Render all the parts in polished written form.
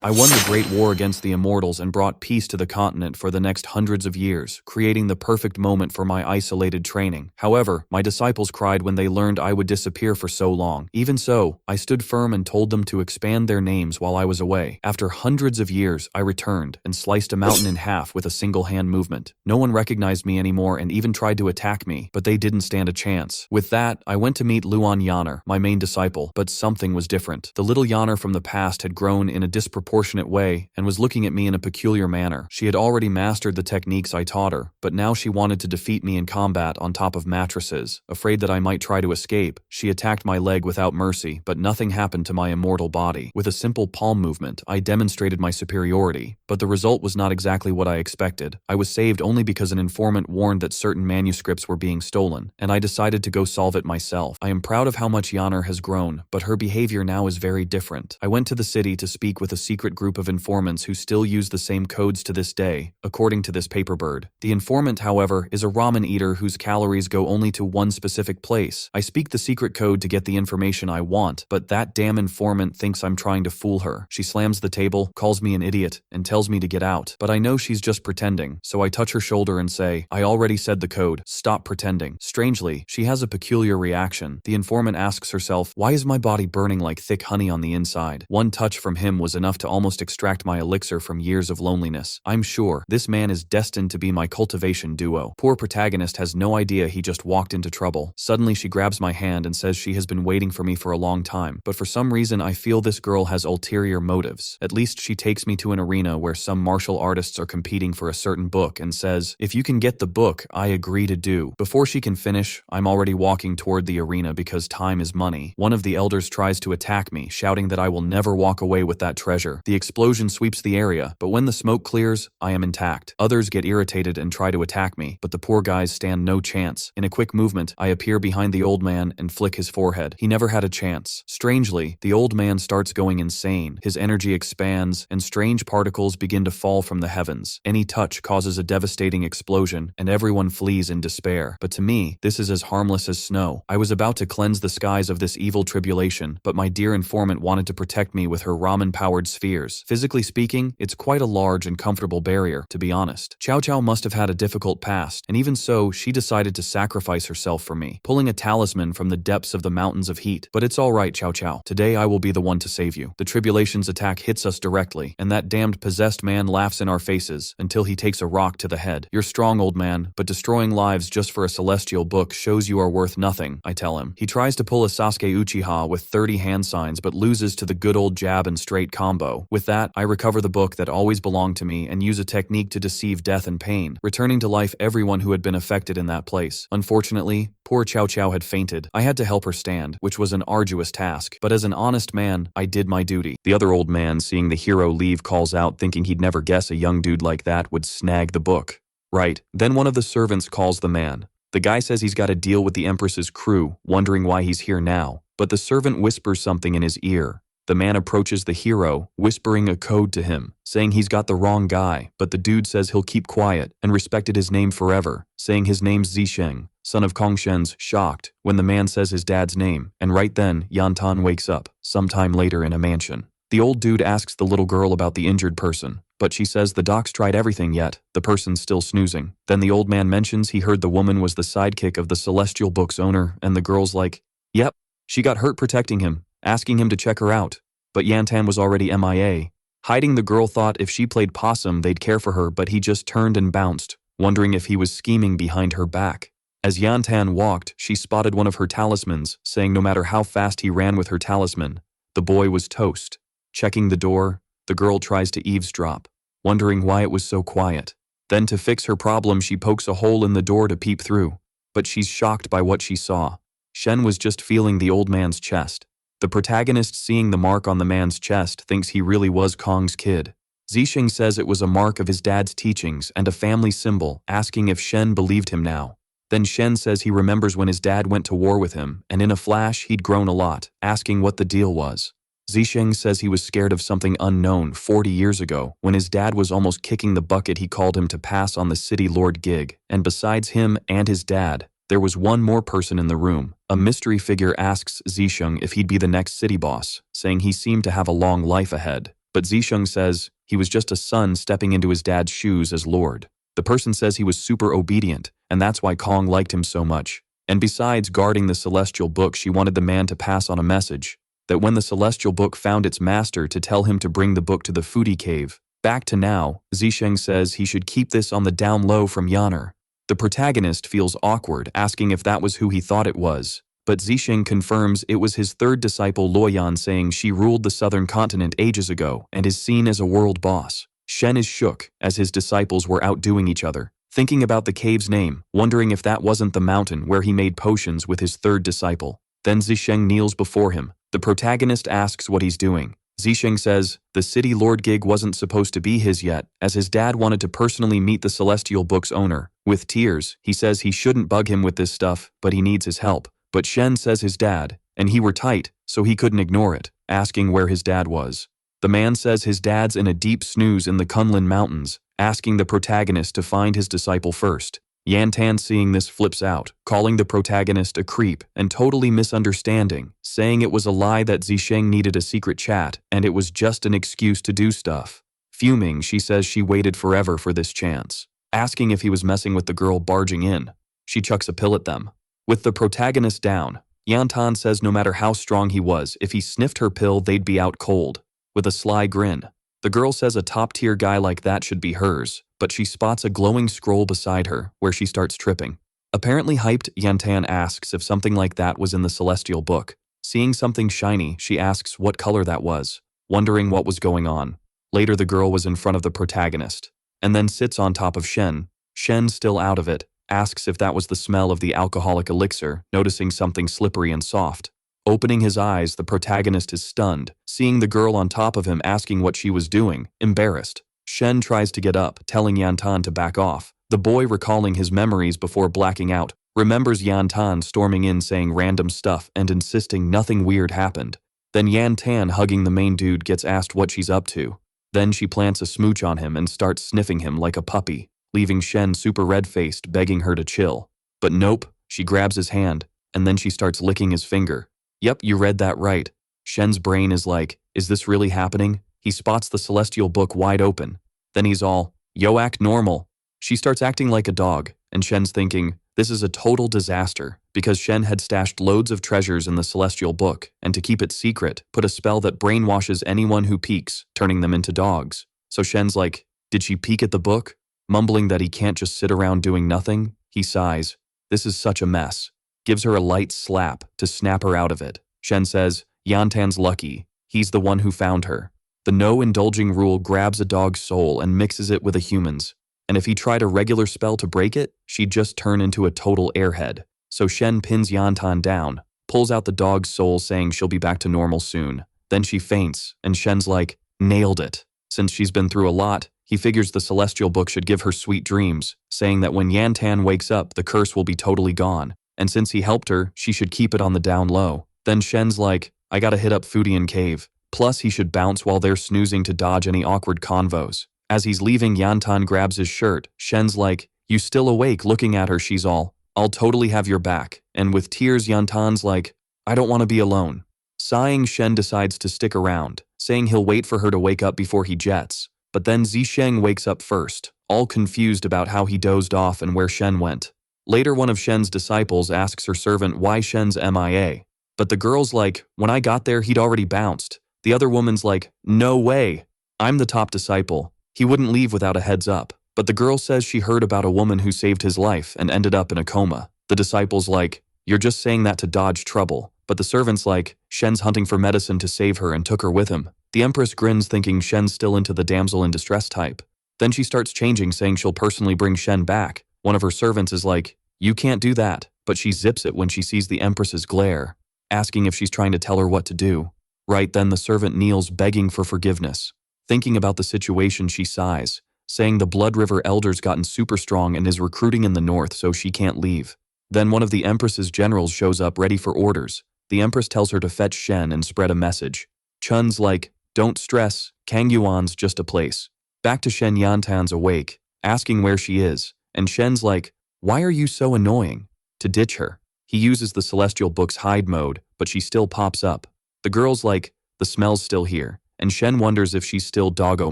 I won the Great War against the Immortals and brought peace to the continent for the next hundreds of years, creating the perfect moment for my isolated training. However, my disciples cried when they learned I would disappear for so long. Even so, I stood firm and told them to expand their names while I was away. After hundreds of years, I returned and sliced a mountain in half with a single hand movement. No one recognized me anymore and even tried to attack me, but they didn't stand a chance. With that, I went to meet Lyan, my main disciple, but something was different. The little Yaner from the past had grown in a disproportionate way and was looking at me in a peculiar manner. She had already mastered the techniques I taught her, but now she wanted to defeat me in combat on top of mattresses. Afraid that I might try to escape, she attacked my leg without mercy, but nothing happened to my immortal body. With a simple palm movement, I demonstrated my superiority, but the result was not exactly what I expected. I was saved only because an informant warned that certain manuscripts were being stolen, and I decided to go solve it myself. I am proud of how much Yaner has grown, but her behavior now is very different. I went to the city to speak with a secret group of informants who still use the same codes to this day, according to this paperbird. The informant, however, is a ramen eater whose calories go only to one specific place. I speak the secret code to get the information I want, but that damn informant thinks I'm trying to fool her. She slams the table, calls me an idiot, and tells me to get out. But I know she's just pretending, so I touch her shoulder and say, I already said the code, stop pretending. Strangely, she has a peculiar reaction. The informant asks herself, why is my body burning like thick honey on the inside? One touch from him was enough to almost extract my elixir from years of loneliness. I'm sure this man is destined to be my cultivation duo. Poor protagonist has no idea he just walked into trouble. Suddenly she grabs my hand and says she has been waiting for me for a long time, but for some reason I feel this girl has ulterior motives. At least she takes me to an arena where some martial artists are competing for a certain book and says, if you can get the book, I agree to do. Before she can finish, I'm already walking toward the arena because time is money. One of the elders tries to attack me, shouting that I will never walk away with that treasure. The explosion sweeps the area, but when the smoke clears, I am intact. Others get irritated and try to attack me, but the poor guys stand no chance. In a quick movement, I appear behind the old man and flick his forehead. He never had a chance. Strangely, the old man starts going insane. His energy expands, and strange particles begin to fall from the heavens. Any touch causes a devastating explosion, and everyone flees in despair. But to me, this is as harmless as snow. I was about to cleanse the skies of this evil tribulation, but my dear informant wanted to protect me with her ramen-powered spheres. Physically speaking, it's quite a large and comfortable barrier, to be honest. Chow Chow must have had a difficult past, and even so, she decided to sacrifice herself for me, pulling a talisman from the depths of the mountains of heat. But it's alright, Chow Chow. Today I will be the one to save you. The tribulation's attack hits us directly, and that damned possessed man laughs in our faces until he takes a rock to the head. You're strong, old man, but destroying lives just for a celestial book shows you are worth nothing, I tell him. He tries to pull a Sasuke Uchiha with 30 hand signs but loses to the good old jab and straight combo. With that, I recover the book that always belonged to me and use a technique to deceive death and pain, returning to life everyone who had been affected in that place. Unfortunately, poor Chow Chow had fainted. I had to help her stand, which was an arduous task, but as an honest man, I did my duty. The other old man, seeing the hero leave, calls out, thinking he'd never guess a young dude like that would snag the book. Right. Then one of the servants calls the man. The guy says he's got a deal with the Empress's crew, wondering why he's here now, but the servant whispers something in his ear. The man approaches the hero, whispering a code to him, saying he's got the wrong guy, but the dude says he'll keep quiet and respected his name forever, saying his name's Zisheng, son of Kongshen's, shocked when the man says his dad's name, and right then, Yantan wakes up, sometime later in a mansion. The old dude asks the little girl about the injured person, but she says the doc's tried everything yet, the person's still snoozing. Then the old man mentions he heard the woman was the sidekick of the Celestial Book's owner, and the girl's like, yep, she got hurt protecting him, asking him to check her out. But Yantan was already MIA. Hiding, the girl thought if she played possum they'd care for her, but he just turned and bounced, wondering if he was scheming behind her back. As Yantan walked, she spotted one of her talismans, saying no matter how fast he ran with her talisman, the boy was toast. Checking the door, the girl tries to eavesdrop, wondering why it was so quiet. Then to fix her problem, she pokes a hole in the door to peep through. But she's shocked by what she saw. Shen was just feeling the old man's chest. The protagonist, seeing the mark on the man's chest, thinks he really was Kong's kid. Zisheng says it was a mark of his dad's teachings and a family symbol, asking if Shen believed him now. Then Shen says he remembers when his dad went to war with him, and in a flash he'd grown a lot, asking what the deal was. Zisheng says he was scared of something unknown 40 years ago, when his dad was almost kicking the bucket he called him to pass on the city lord gig, and besides him and his dad, there was one more person in the room. A mystery figure asks Zisheng if he'd be the next city boss, saying he seemed to have a long life ahead. But Zisheng says he was just a son stepping into his dad's shoes as Lord. The person says he was super obedient, and that's why Kong liked him so much. And besides guarding the celestial book, she wanted the man to pass on a message, that when the celestial book found its master to tell him to bring the book to the Foodie cave. Back to now, Zisheng says he should keep this on the down low from Yaner. The protagonist feels awkward, asking if that was who he thought it was. But Zisheng confirms it was his third disciple Lyan, saying she ruled the southern continent ages ago and is seen as a world boss. Shen is shook as his disciples were outdoing each other, thinking about the cave's name, wondering if that wasn't the mountain where he made potions with his third disciple. Then Zisheng kneels before him. The protagonist asks what he's doing. Zisheng says the city lord gig wasn't supposed to be his yet, as his dad wanted to personally meet the celestial book's owner. With tears, he says he shouldn't bug him with this stuff, but he needs his help. But Shen says his dad, and he were tight, so he couldn't ignore it, asking where his dad was. The man says his dad's in a deep snooze in the Kunlun Mountains, asking the protagonist to find his disciple first. Yantan, seeing this, flips out, calling the protagonist a creep and totally misunderstanding, saying it was a lie that Zisheng needed a secret chat and it was just an excuse to do stuff. Fuming, she says she waited forever for this chance, asking if he was messing with the girl barging in. She chucks a pill at them. With the protagonist down, Yantan says no matter how strong he was, if he sniffed her pill, they'd be out cold. With a sly grin, the girl says a top-tier guy like that should be hers, but she spots a glowing scroll beside her, where she starts tripping. Apparently hyped, Yantan asks if something like that was in the celestial book. Seeing something shiny, she asks what color that was, wondering what was going on. Later, the girl was in front of the protagonist, and then sits on top of Shen. Shen, still out of it, asks if that was the smell of the alcoholic elixir, noticing something slippery and soft. Opening his eyes, the protagonist is stunned, seeing the girl on top of him asking what she was doing, embarrassed. Shen tries to get up, telling Yantan to back off. The boy, recalling his memories before blacking out, remembers Yantan storming in saying random stuff and insisting nothing weird happened. Then Yantan, hugging the main dude, gets asked what she's up to. Then she plants a smooch on him and starts sniffing him like a puppy, leaving Shen super red-faced, begging her to chill. But nope, she grabs his hand, and then she starts licking his finger. Yep, you read that right. Shen's brain is like, is this really happening? He spots the celestial book wide open. Then he's all, yo, act normal. She starts acting like a dog, and Shen's thinking, this is a total disaster, because Shen had stashed loads of treasures in the celestial book, and to keep it secret, put a spell that brainwashes anyone who peeks, turning them into dogs. So Shen's like, did she peek at the book? Mumbling that he can't just sit around doing nothing, he sighs. This is such a mess. Gives her a light slap to snap her out of it. Shen says, Yantan's lucky. He's the one who found her. The no-indulging rule grabs a dog's soul and mixes it with a human's. And if he tried a regular spell to break it, she'd just turn into a total airhead. So Shen pins Yantan down, pulls out the dog's soul saying she'll be back to normal soon. Then she faints, and Shen's like, nailed it. Since she's been through a lot, he figures the celestial book should give her sweet dreams, saying that when Yantan wakes up, the curse will be totally gone. And since he helped her, she should keep it on the down low. Then Shen's like, I gotta hit up Foodie and Cave. Plus, he should bounce while they're snoozing to dodge any awkward convos. As he's leaving, Yantan grabs his shirt. Shen's like, you still awake? Looking at her, she's all, I'll totally have your back. And with tears, Yantan's like, I don't want to be alone. Sighing, Shen decides to stick around, saying he'll wait for her to wake up before he jets. But then Zisheng wakes up first, all confused about how he dozed off and where Shen went. Later, one of Shen's disciples asks her servant why Shen's MIA. But the girl's like, when I got there, he'd already bounced. The other woman's like, no way. I'm the top disciple. He wouldn't leave without a heads up. But the girl says she heard about a woman who saved his life and ended up in a coma. The disciple's like, you're just saying that to dodge trouble. But the servant's like, Shen's hunting for medicine to save her and took her with him. The Empress grins, thinking Shen's still into the damsel in distress type. Then she starts changing, saying she'll personally bring Shen back. One of her servants is like, you can't do that. But she zips it when she sees the Empress's glare, asking if she's trying to tell her what to do. Right then, the servant kneels, begging for forgiveness. Thinking about the situation, she sighs, saying the Blood River Elder's gotten super strong and is recruiting in the north, so she can't leave. Then one of the Empress's generals shows up ready for orders. The Empress tells her to fetch Shen and spread a message. Chun's like, don't stress, Kangyuan's just a place. Back to Shen, Yantan's awake, asking where she is, and Shen's like, why are you so annoying? To ditch her. He uses the celestial book's hide mode, but she still pops up. The girl's like, the smell's still here, and Shen wonders if she's still doggo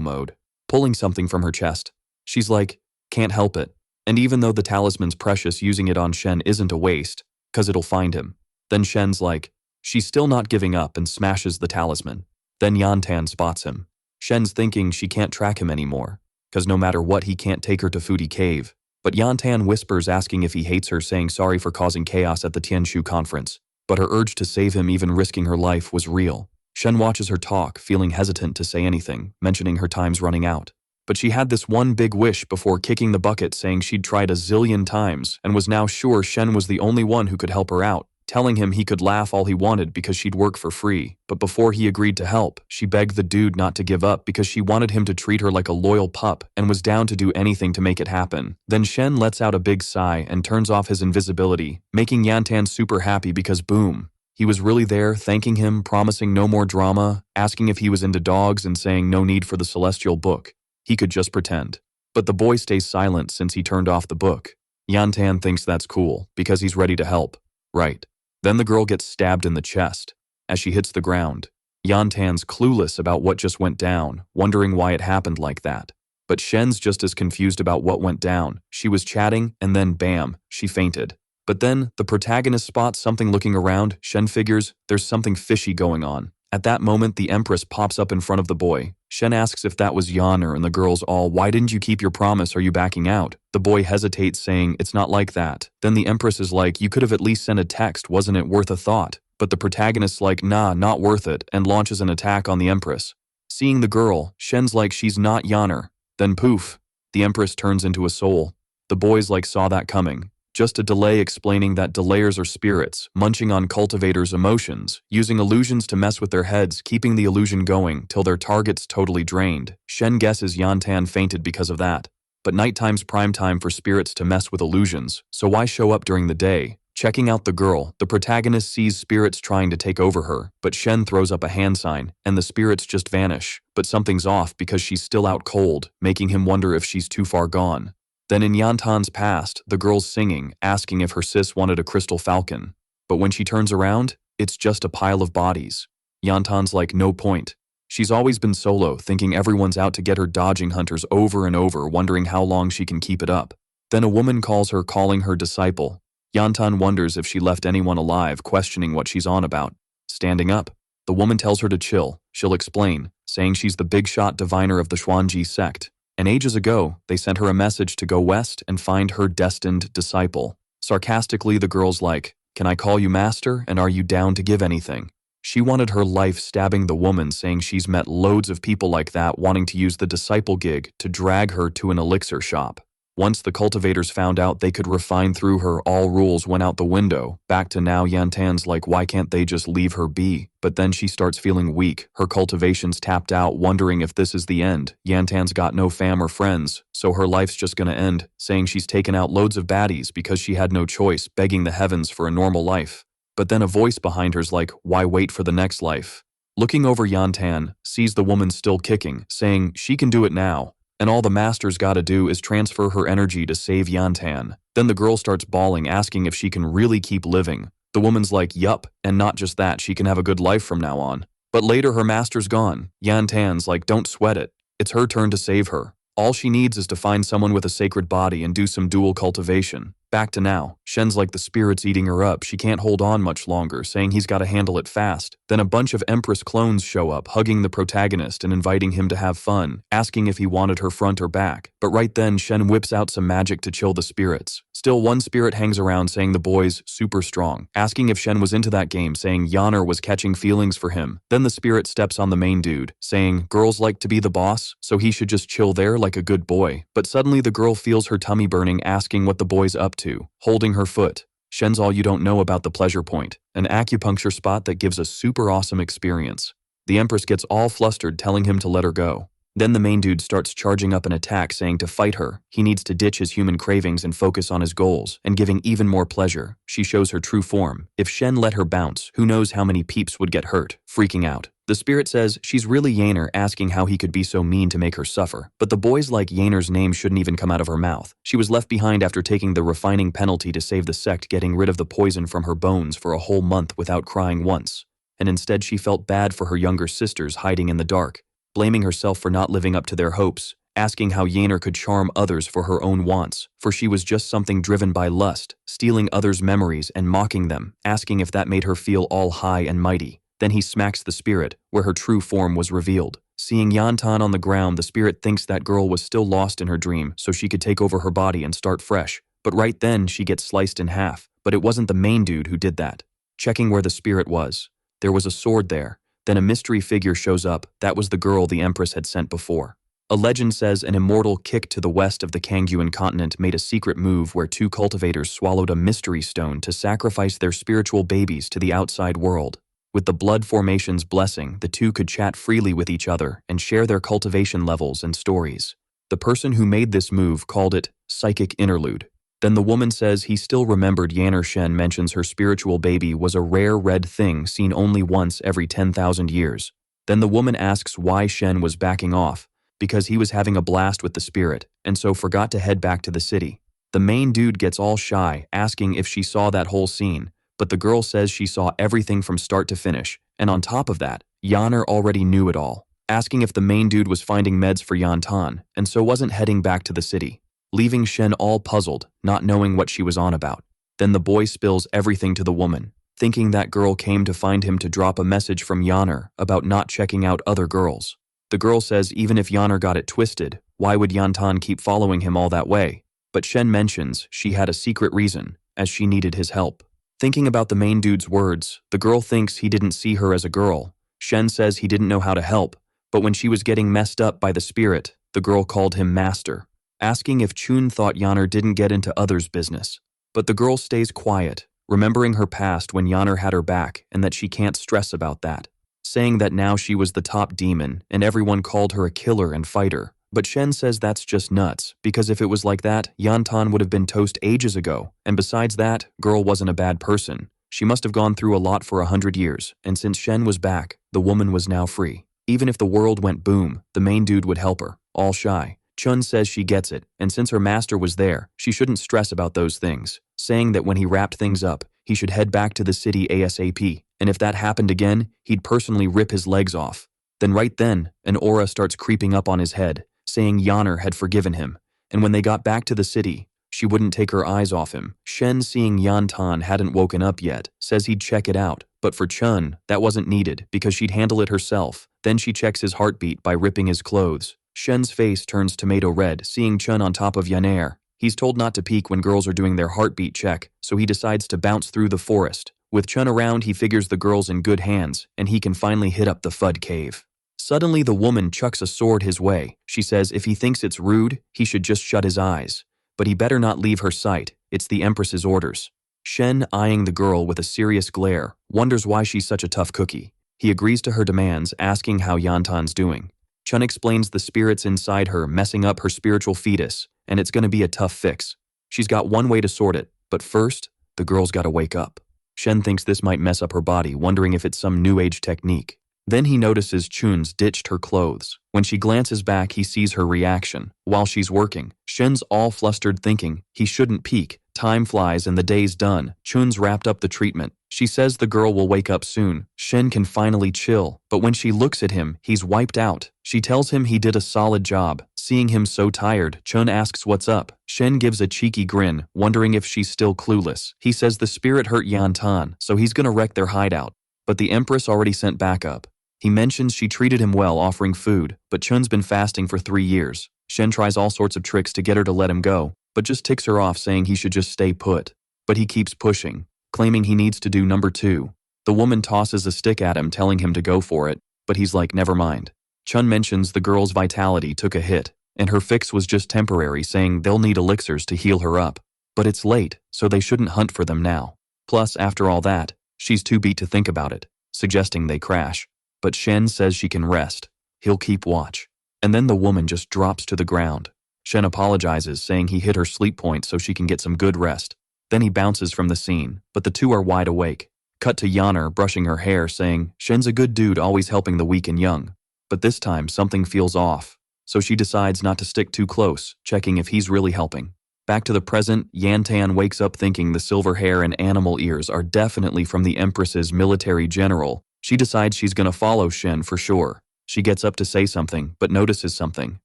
mode, pulling something from her chest. She's like, can't help it. And even though the talisman's precious, using it on Shen isn't a waste, cause it'll find him. Then Shen's like, she's still not giving up and smashes the talisman. Then Yantan spots him. Shen's thinking she can't track him anymore, cause no matter what he can't take her to Foodie Cave. But Yantan whispers asking if he hates her, saying sorry for causing chaos at the Tianshu conference. But her urge to save him, even risking her life, was real. Shen watches her talk, feeling hesitant to say anything, mentioning her time's running out. But she had this one big wish before kicking the bucket, saying she'd tried a zillion times and was now sure Shen was the only one who could help her out, telling him he could laugh all he wanted because she'd work for free. But before he agreed to help, she begged the dude not to give up because she wanted him to treat her like a loyal pup and was down to do anything to make it happen. Then Shen lets out a big sigh and turns off his invisibility, making Yantan super happy because boom, he was really there, thanking him, promising no more drama, asking if he was into dogs and saying no need for the celestial book. He could just pretend. But the boy stays silent since he turned off the book. Yantan thinks that's cool because he's ready to help. Right. Then the girl gets stabbed in the chest as she hits the ground. Yantan's clueless about what just went down, wondering why it happened like that. But Shen's just as confused about what went down. She was chatting and then bam, she fainted. But then the protagonist spots something looking around. Shen figures there's something fishy going on. At that moment, the Empress pops up in front of the boy. Shen asks if that was Yaner and the girl's all, why didn't you keep your promise? Are you backing out? The boy hesitates, saying, it's not like that. Then the Empress is like, you could have at least sent a text, wasn't it worth a thought? But the protagonist's like, nah, not worth it, and launches an attack on the Empress. Seeing the girl, Shen's like, she's not Yaner. Then poof, the Empress turns into a soul. The boys saw that coming. Just a delay, explaining that delayers are spirits, munching on cultivators' emotions, using illusions to mess with their heads, keeping the illusion going till their target's totally drained. Shen guesses Yantan fainted because of that. But nighttime's prime time for spirits to mess with illusions, so why show up during the day? Checking out the girl, the protagonist sees spirits trying to take over her, but Shen throws up a hand sign, and the spirits just vanish. But something's off because she's still out cold, making him wonder if she's too far gone. Then in Yantan's past, the girl's singing, asking if her sis wanted a crystal falcon. But when she turns around, it's just a pile of bodies. Yantan's like, no point. She's always been solo, thinking everyone's out to get her, dodging hunters over and over, wondering how long she can keep it up. Then a woman calls her, calling her disciple. Yantan wonders if she left anyone alive, questioning what she's on about. Standing up, the woman tells her to chill. She'll explain, saying she's the big shot diviner of the Xuanji sect. And ages ago, they sent her a message to go west and find her destined disciple. Sarcastically, the girl's like, can I call you master, and are you down to give anything? She wanted her life, stabbing the woman, saying she's met loads of people like that wanting to use the disciple gig to drag her to an elixir shop. Once the cultivators found out they could refine through her, all rules went out the window. Back to now, Yantan's like, why can't they just leave her be? But then she starts feeling weak, her cultivation's tapped out, wondering if this is the end. Yantan's got no fam or friends, so her life's just gonna end, saying she's taken out loads of baddies because she had no choice, begging the heavens for a normal life. But then a voice behind her's like, why wait for the next life? Looking over, Yantan sees the woman still kicking, saying she can do it now. And all the master's gotta do is transfer her energy to save Yantan. Then the girl starts bawling, asking if she can really keep living. The woman's like, yup, and not just that, she can have a good life from now on. But later her master's gone. Yantan's like, don't sweat it. It's her turn to save her. All she needs is to find someone with a sacred body and do some dual cultivation. Back to now. Shen's like, the spirit's eating her up. She can't hold on much longer, saying he's got to handle it fast. Then a bunch of Empress clones show up, hugging the protagonist and inviting him to have fun, asking if he wanted her front or back. But right then, Shen whips out some magic to chill the spirits. Still, one spirit hangs around, saying the boy's super strong, asking if Shen was into that game, saying Yaner was catching feelings for him. Then the spirit steps on the main dude, saying girls like to be the boss, so he should just chill there like a good boy. But suddenly the girl feels her tummy burning, asking what the boy's up to, holding her foot. Shen's all you don't know about the pleasure point, an acupuncture spot that gives a super awesome experience. The Empress gets all flustered, telling him to let her go. Then the main dude starts charging up an attack, saying to fight her, he needs to ditch his human cravings and focus on his goals, and giving even more pleasure. She shows her true form. If Shen let her bounce, who knows how many peeps would get hurt, freaking out. The spirit says she's really Yaner, asking how he could be so mean to make her suffer. But the boys like Yaner's name shouldn't even come out of her mouth. She was left behind after taking the refining penalty to save the sect, getting rid of the poison from her bones for a whole month without crying once. and instead she felt bad for her younger sisters hiding in the dark, blaming herself for not living up to their hopes, asking how Yaner could charm others for her own wants, for she was just something driven by lust, stealing others' memories and mocking them, asking if that made her feel all high and mighty. Then he smacks the spirit, where her true form was revealed. Seeing Yantan on the ground, the spirit thinks that girl was still lost in her dream, so she could take over her body and start fresh. But right then, she gets sliced in half. But it wasn't the main dude who did that. Checking where the spirit was, there was a sword there. Then a mystery figure shows up. That was the girl the Empress had sent before. A legend says an immortal kick to the west of the Kanguan continent made a secret move where two cultivators swallowed a mystery stone to sacrifice their spiritual babies to the outside world. With the blood formation's blessing, the two could chat freely with each other and share their cultivation levels and stories. The person who made this move called it psychic interlude. Then the woman says he still remembered. Yaner Shen mentions her spiritual baby was a rare red thing seen only once every 10,000 years. Then the woman asks why Shen was backing off, because he was having a blast with the spirit, and so forgot to head back to the city. The main dude gets all shy, asking if she saw that whole scene, but the girl says she saw everything from start to finish, and on top of that, Yaner already knew it all, asking if the main dude was finding meds for Yantan, and so wasn't heading back to the city, leaving Shen all puzzled, not knowing what she was on about. Then the boy spills everything to the woman, thinking that girl came to find him to drop a message from Yaner about not checking out other girls. The girl says even if Yaner got it twisted, why would Yantan keep following him all that way? But Shen mentions she had a secret reason, as she needed his help. Thinking about the main dude's words, the girl thinks he didn't see her as a girl. Shen says he didn't know how to help, but when she was getting messed up by the spirit, the girl called him master, asking if Chun thought Yaner didn't get into others' business. But the girl stays quiet, remembering her past when Yaner had her back and that she can't stress about that, saying that now she was the top demon and everyone called her a killer and fighter. But Shen says that's just nuts, because if it was like that, Yantan would have been toast ages ago, and besides that, girl wasn't a bad person. She must have gone through a lot for 100 years, and since Shen was back, the woman was now free. Even if the world went boom, the main dude would help her, all shy. Chun says she gets it, and since her master was there, she shouldn't stress about those things, saying that when he wrapped things up, he should head back to the city ASAP, and if that happened again, he'd personally rip his legs off. Then right then, an aura starts creeping up on his head, saying Yaner had forgiven him, and when they got back to the city, she wouldn't take her eyes off him. Shen, seeing Yantan hadn't woken up yet, says he'd check it out, but for Chun, that wasn't needed because she'd handle it herself. Then she checks his heartbeat by ripping his clothes. Shen's face turns tomato red, seeing Chun on top of Yaner. He's told not to peek when girls are doing their heartbeat check, so he decides to bounce through the forest. With Chun around, he figures the girl's in good hands, and he can finally hit up the Fud cave. Suddenly, the woman chucks a sword his way. She says if he thinks it's rude, he should just shut his eyes. But he better not leave her sight. It's the Empress's orders. Shen, eyeing the girl with a serious glare, wonders why she's such a tough cookie. He agrees to her demands, asking how Yantan's doing. Chun explains the spirits inside her messing up her spiritual fetus, and it's gonna be a tough fix. She's got one way to sort it, but first, the girl's gotta wake up. Shen thinks this might mess up her body, wondering if it's some new age technique. Then he notices Chun's ditched her clothes. When she glances back, he sees her reaction. While she's working, Shen's all flustered thinking he shouldn't peek. Time flies and the day's done. Chun's wrapped up the treatment. She says the girl will wake up soon. Shen can finally chill, but when she looks at him, he's wiped out. She tells him he did a solid job. Seeing him so tired, Chun asks what's up. Shen gives a cheeky grin, wondering if she's still clueless. He says the spirit hurt Yantan, so he's gonna wreck their hideout. But the Empress already sent backup. He mentions she treated him well, offering food, but Chun's been fasting for 3 years. Shen tries all sorts of tricks to get her to let him go, but just ticks her off, saying he should just stay put. But he keeps pushing, claiming he needs to do number 2. The woman tosses a stick at him, telling him to go for it, but he's like, never mind. Chun mentions the girl's vitality took a hit, and her fix was just temporary, saying they'll need elixirs to heal her up. But it's late, so they shouldn't hunt for them now. Plus, after all that, she's too beat to think about it, suggesting they crash. But Shen says she can rest. He'll keep watch. And then the woman just drops to the ground. Shen apologizes, saying he hit her sleep point so she can get some good rest. Then he bounces from the scene, but the two are wide awake. Cut to Yaner brushing her hair, saying, Shen's a good dude, always helping the weak and young. But this time, something feels off. So she decides not to stick too close, checking if he's really helping. Back to the present, Yantan wakes up thinking the silver hair and animal ears are definitely from the Empress's military general. She decides she's gonna follow Shen for sure. She gets up to say something, but notices something.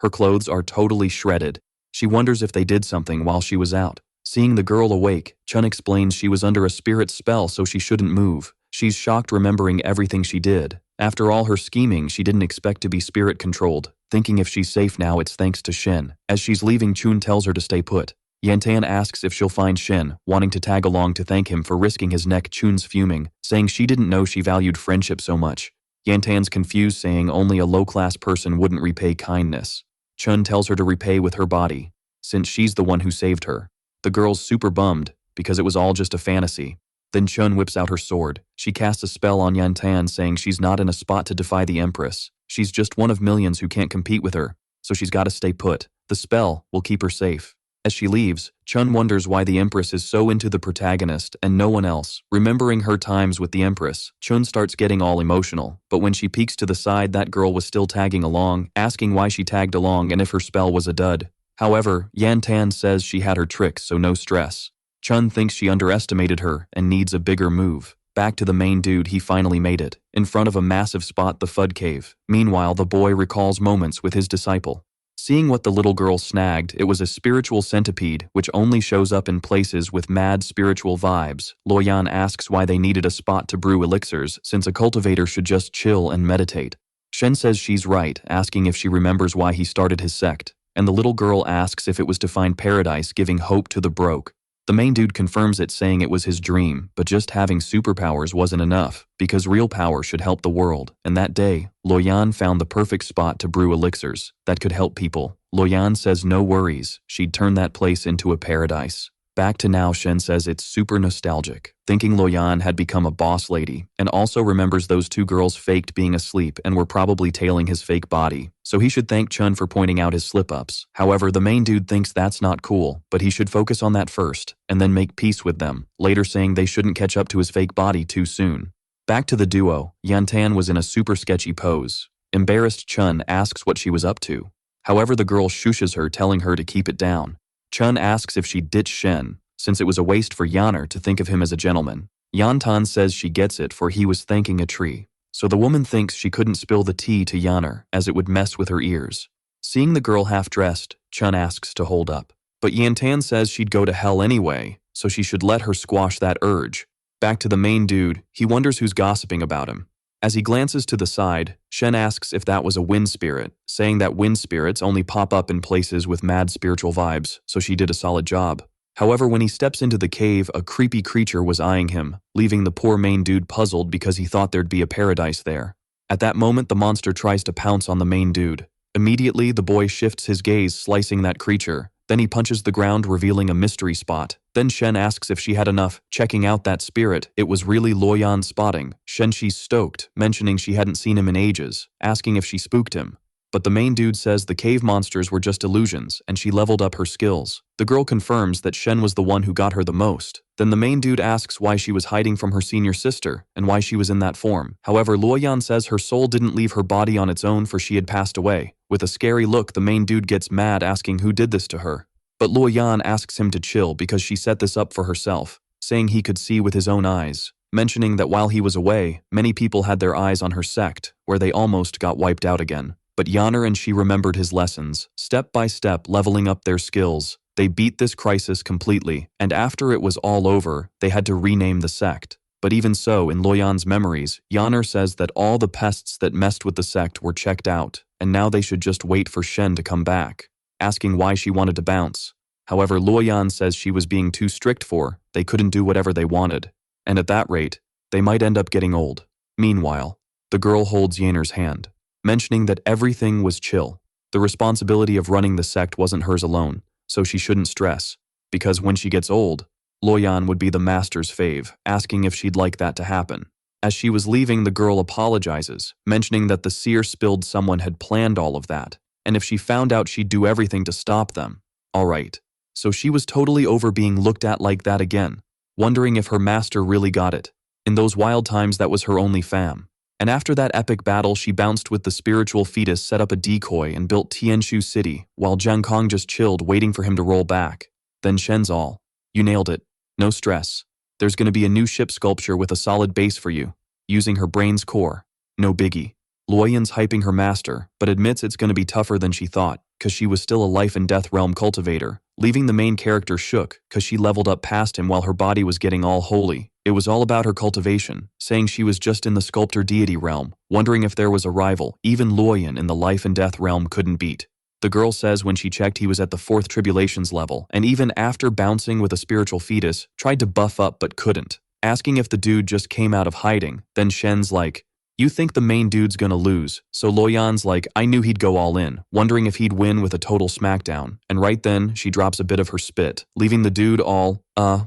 Her clothes are totally shredded. She wonders if they did something while she was out. Seeing the girl awake, Chun explains she was under a spirit spell so she shouldn't move. She's shocked remembering everything she did. After all her scheming, she didn't expect to be spirit controlled. Thinking if she's safe now, it's thanks to Shen. As she's leaving, Chun tells her to stay put. Yantan asks if she'll find Shen, wanting to tag along to thank him for risking his neck. Chun's fuming, saying she didn't know she valued friendship so much. Yantan's confused, saying only a low-class person wouldn't repay kindness. Chun tells her to repay with her body, since she's the one who saved her. The girl's super bummed, because it was all just a fantasy. Then Chun whips out her sword. She casts a spell on Yantan, saying she's not in a spot to defy the Empress. She's just one of millions who can't compete with her, so she's gotta stay put. The spell will keep her safe. As she leaves, Chun wonders why the Empress is so into the protagonist and no one else. Remembering her times with the Empress, Chun starts getting all emotional, but when she peeks to the side, that girl was still tagging along, asking why she tagged along and if her spell was a dud. However, Yantan says she had her tricks, so no stress. Chun thinks she underestimated her and needs a bigger move. Back to the main dude, he finally made it. In front of a massive spot, the Fud Cave. Meanwhile, the boy recalls moments with his disciple. Seeing what the little girl snagged, it was a spiritual centipede, which only shows up in places with mad spiritual vibes. Lyan asks why they needed a spot to brew elixirs, since a cultivator should just chill and meditate. Shen says she's right, asking if she remembers why he started his sect. And the little girl asks if it was to find paradise, giving hope to the broke. The main dude confirms it, saying it was his dream, but just having superpowers wasn't enough, because real power should help the world. And that day, Lyan found the perfect spot to brew elixirs that could help people. Lyan says no worries, she'd turn that place into a paradise. Back to now, Shen says it's super nostalgic, thinking Lyan had become a boss lady, and also remembers those two girls faked being asleep and were probably tailing his fake body, so he should thank Chun for pointing out his slip-ups. However, the main dude thinks that's not cool, but he should focus on that first, and then make peace with them, later saying they shouldn't catch up to his fake body too soon. Back to the duo, Yantan was in a super sketchy pose. Embarrassed, Chun asks what she was up to. However, the girl shushes her, telling her to keep it down. Chun asks if she ditched Shen, since it was a waste for Yaner to think of him as a gentleman. Yantan says she gets it, for he was thanking a tree. So the woman thinks she couldn't spill the tea to Yaner, as it would mess with her ears. Seeing the girl half-dressed, Chun asks to hold up. But Yantan says she'd go to hell anyway, so she should let her squash that urge. Back to the main dude, he wonders who's gossiping about him. As he glances to the side, Shen asks if that was a wind spirit, saying that wind spirits only pop up in places with mad spiritual vibes, so she did a solid job. However, when he steps into the cave, a creepy creature was eyeing him, leaving the poor main dude puzzled because he thought there'd be a paradise there. At that moment, the monster tries to pounce on the main dude. Immediately, the boy shifts his gaze, slicing that creature. Then he punches the ground, revealing a mystery spot. Then Shen asks if she had enough, checking out that spirit. It was really Lyan spotting. She's stoked, mentioning she hadn't seen him in ages, asking if she spooked him. But the main dude says the cave monsters were just illusions, and she leveled up her skills. The girl confirms that Shen was the one who got her the most. Then the main dude asks why she was hiding from her senior sister, and why she was in that form. However, Lyan says her soul didn't leave her body on its own, for she had passed away. With a scary look, the main dude gets mad, asking who did this to her. But Lyan asks him to chill because she set this up for herself, saying he could see with his own eyes, mentioning that while he was away, many people had their eyes on her sect, where they almost got wiped out again. But Yaner and she remembered his lessons, step by step leveling up their skills. They beat this crisis completely, and after it was all over, they had to rename the sect. But even so, in Lyan's memories, Yaner says that all the pests that messed with the sect were checked out, and now they should just wait for Shen to come back, asking why she wanted to bounce. However, Lyan says she was being too strict for, they couldn't do whatever they wanted, and at that rate, they might end up getting old. Meanwhile, the girl holds Yaner's hand, mentioning that everything was chill. The responsibility of running the sect wasn't hers alone, so she shouldn't stress, because when she gets old, Lyan would be the master's fave, asking if she'd like that to happen. As she was leaving, the girl apologizes, mentioning that the seer spilled someone had planned all of that, and if she found out, she'd do everything to stop them. Alright, so she was totally over being looked at like that again, wondering if her master really got it. In those wild times, that was her only fam. And after that epic battle, she bounced with the spiritual fetus, set up a decoy, and built Tianshu City, while Jiang Kong just chilled, waiting for him to roll back. Then Shen's all, "You nailed it. No stress. There's gonna be a new ship sculpture with a solid base for you." using her brain's core. No biggie. Lyan's hyping her master, but admits it's gonna be tougher than she thought, cause she was still a life and death realm cultivator, leaving the main character shook, cause she leveled up past him while her body was getting all holy. It was all about her cultivation, saying she was just in the sculptor deity realm, wondering if there was a rival even Lyan in the life and death realm couldn't beat. The girl says when she checked he was at the 4th tribulations level, and even after bouncing with a spiritual fetus, tried to buff up but couldn't, asking if the dude just came out of hiding. Then Shen's like, you think the main dude's gonna lose, so Lyan's like, I knew he'd go all in, wondering if he'd win with a total smackdown, and right then, she drops a bit of her spit, leaving the dude all,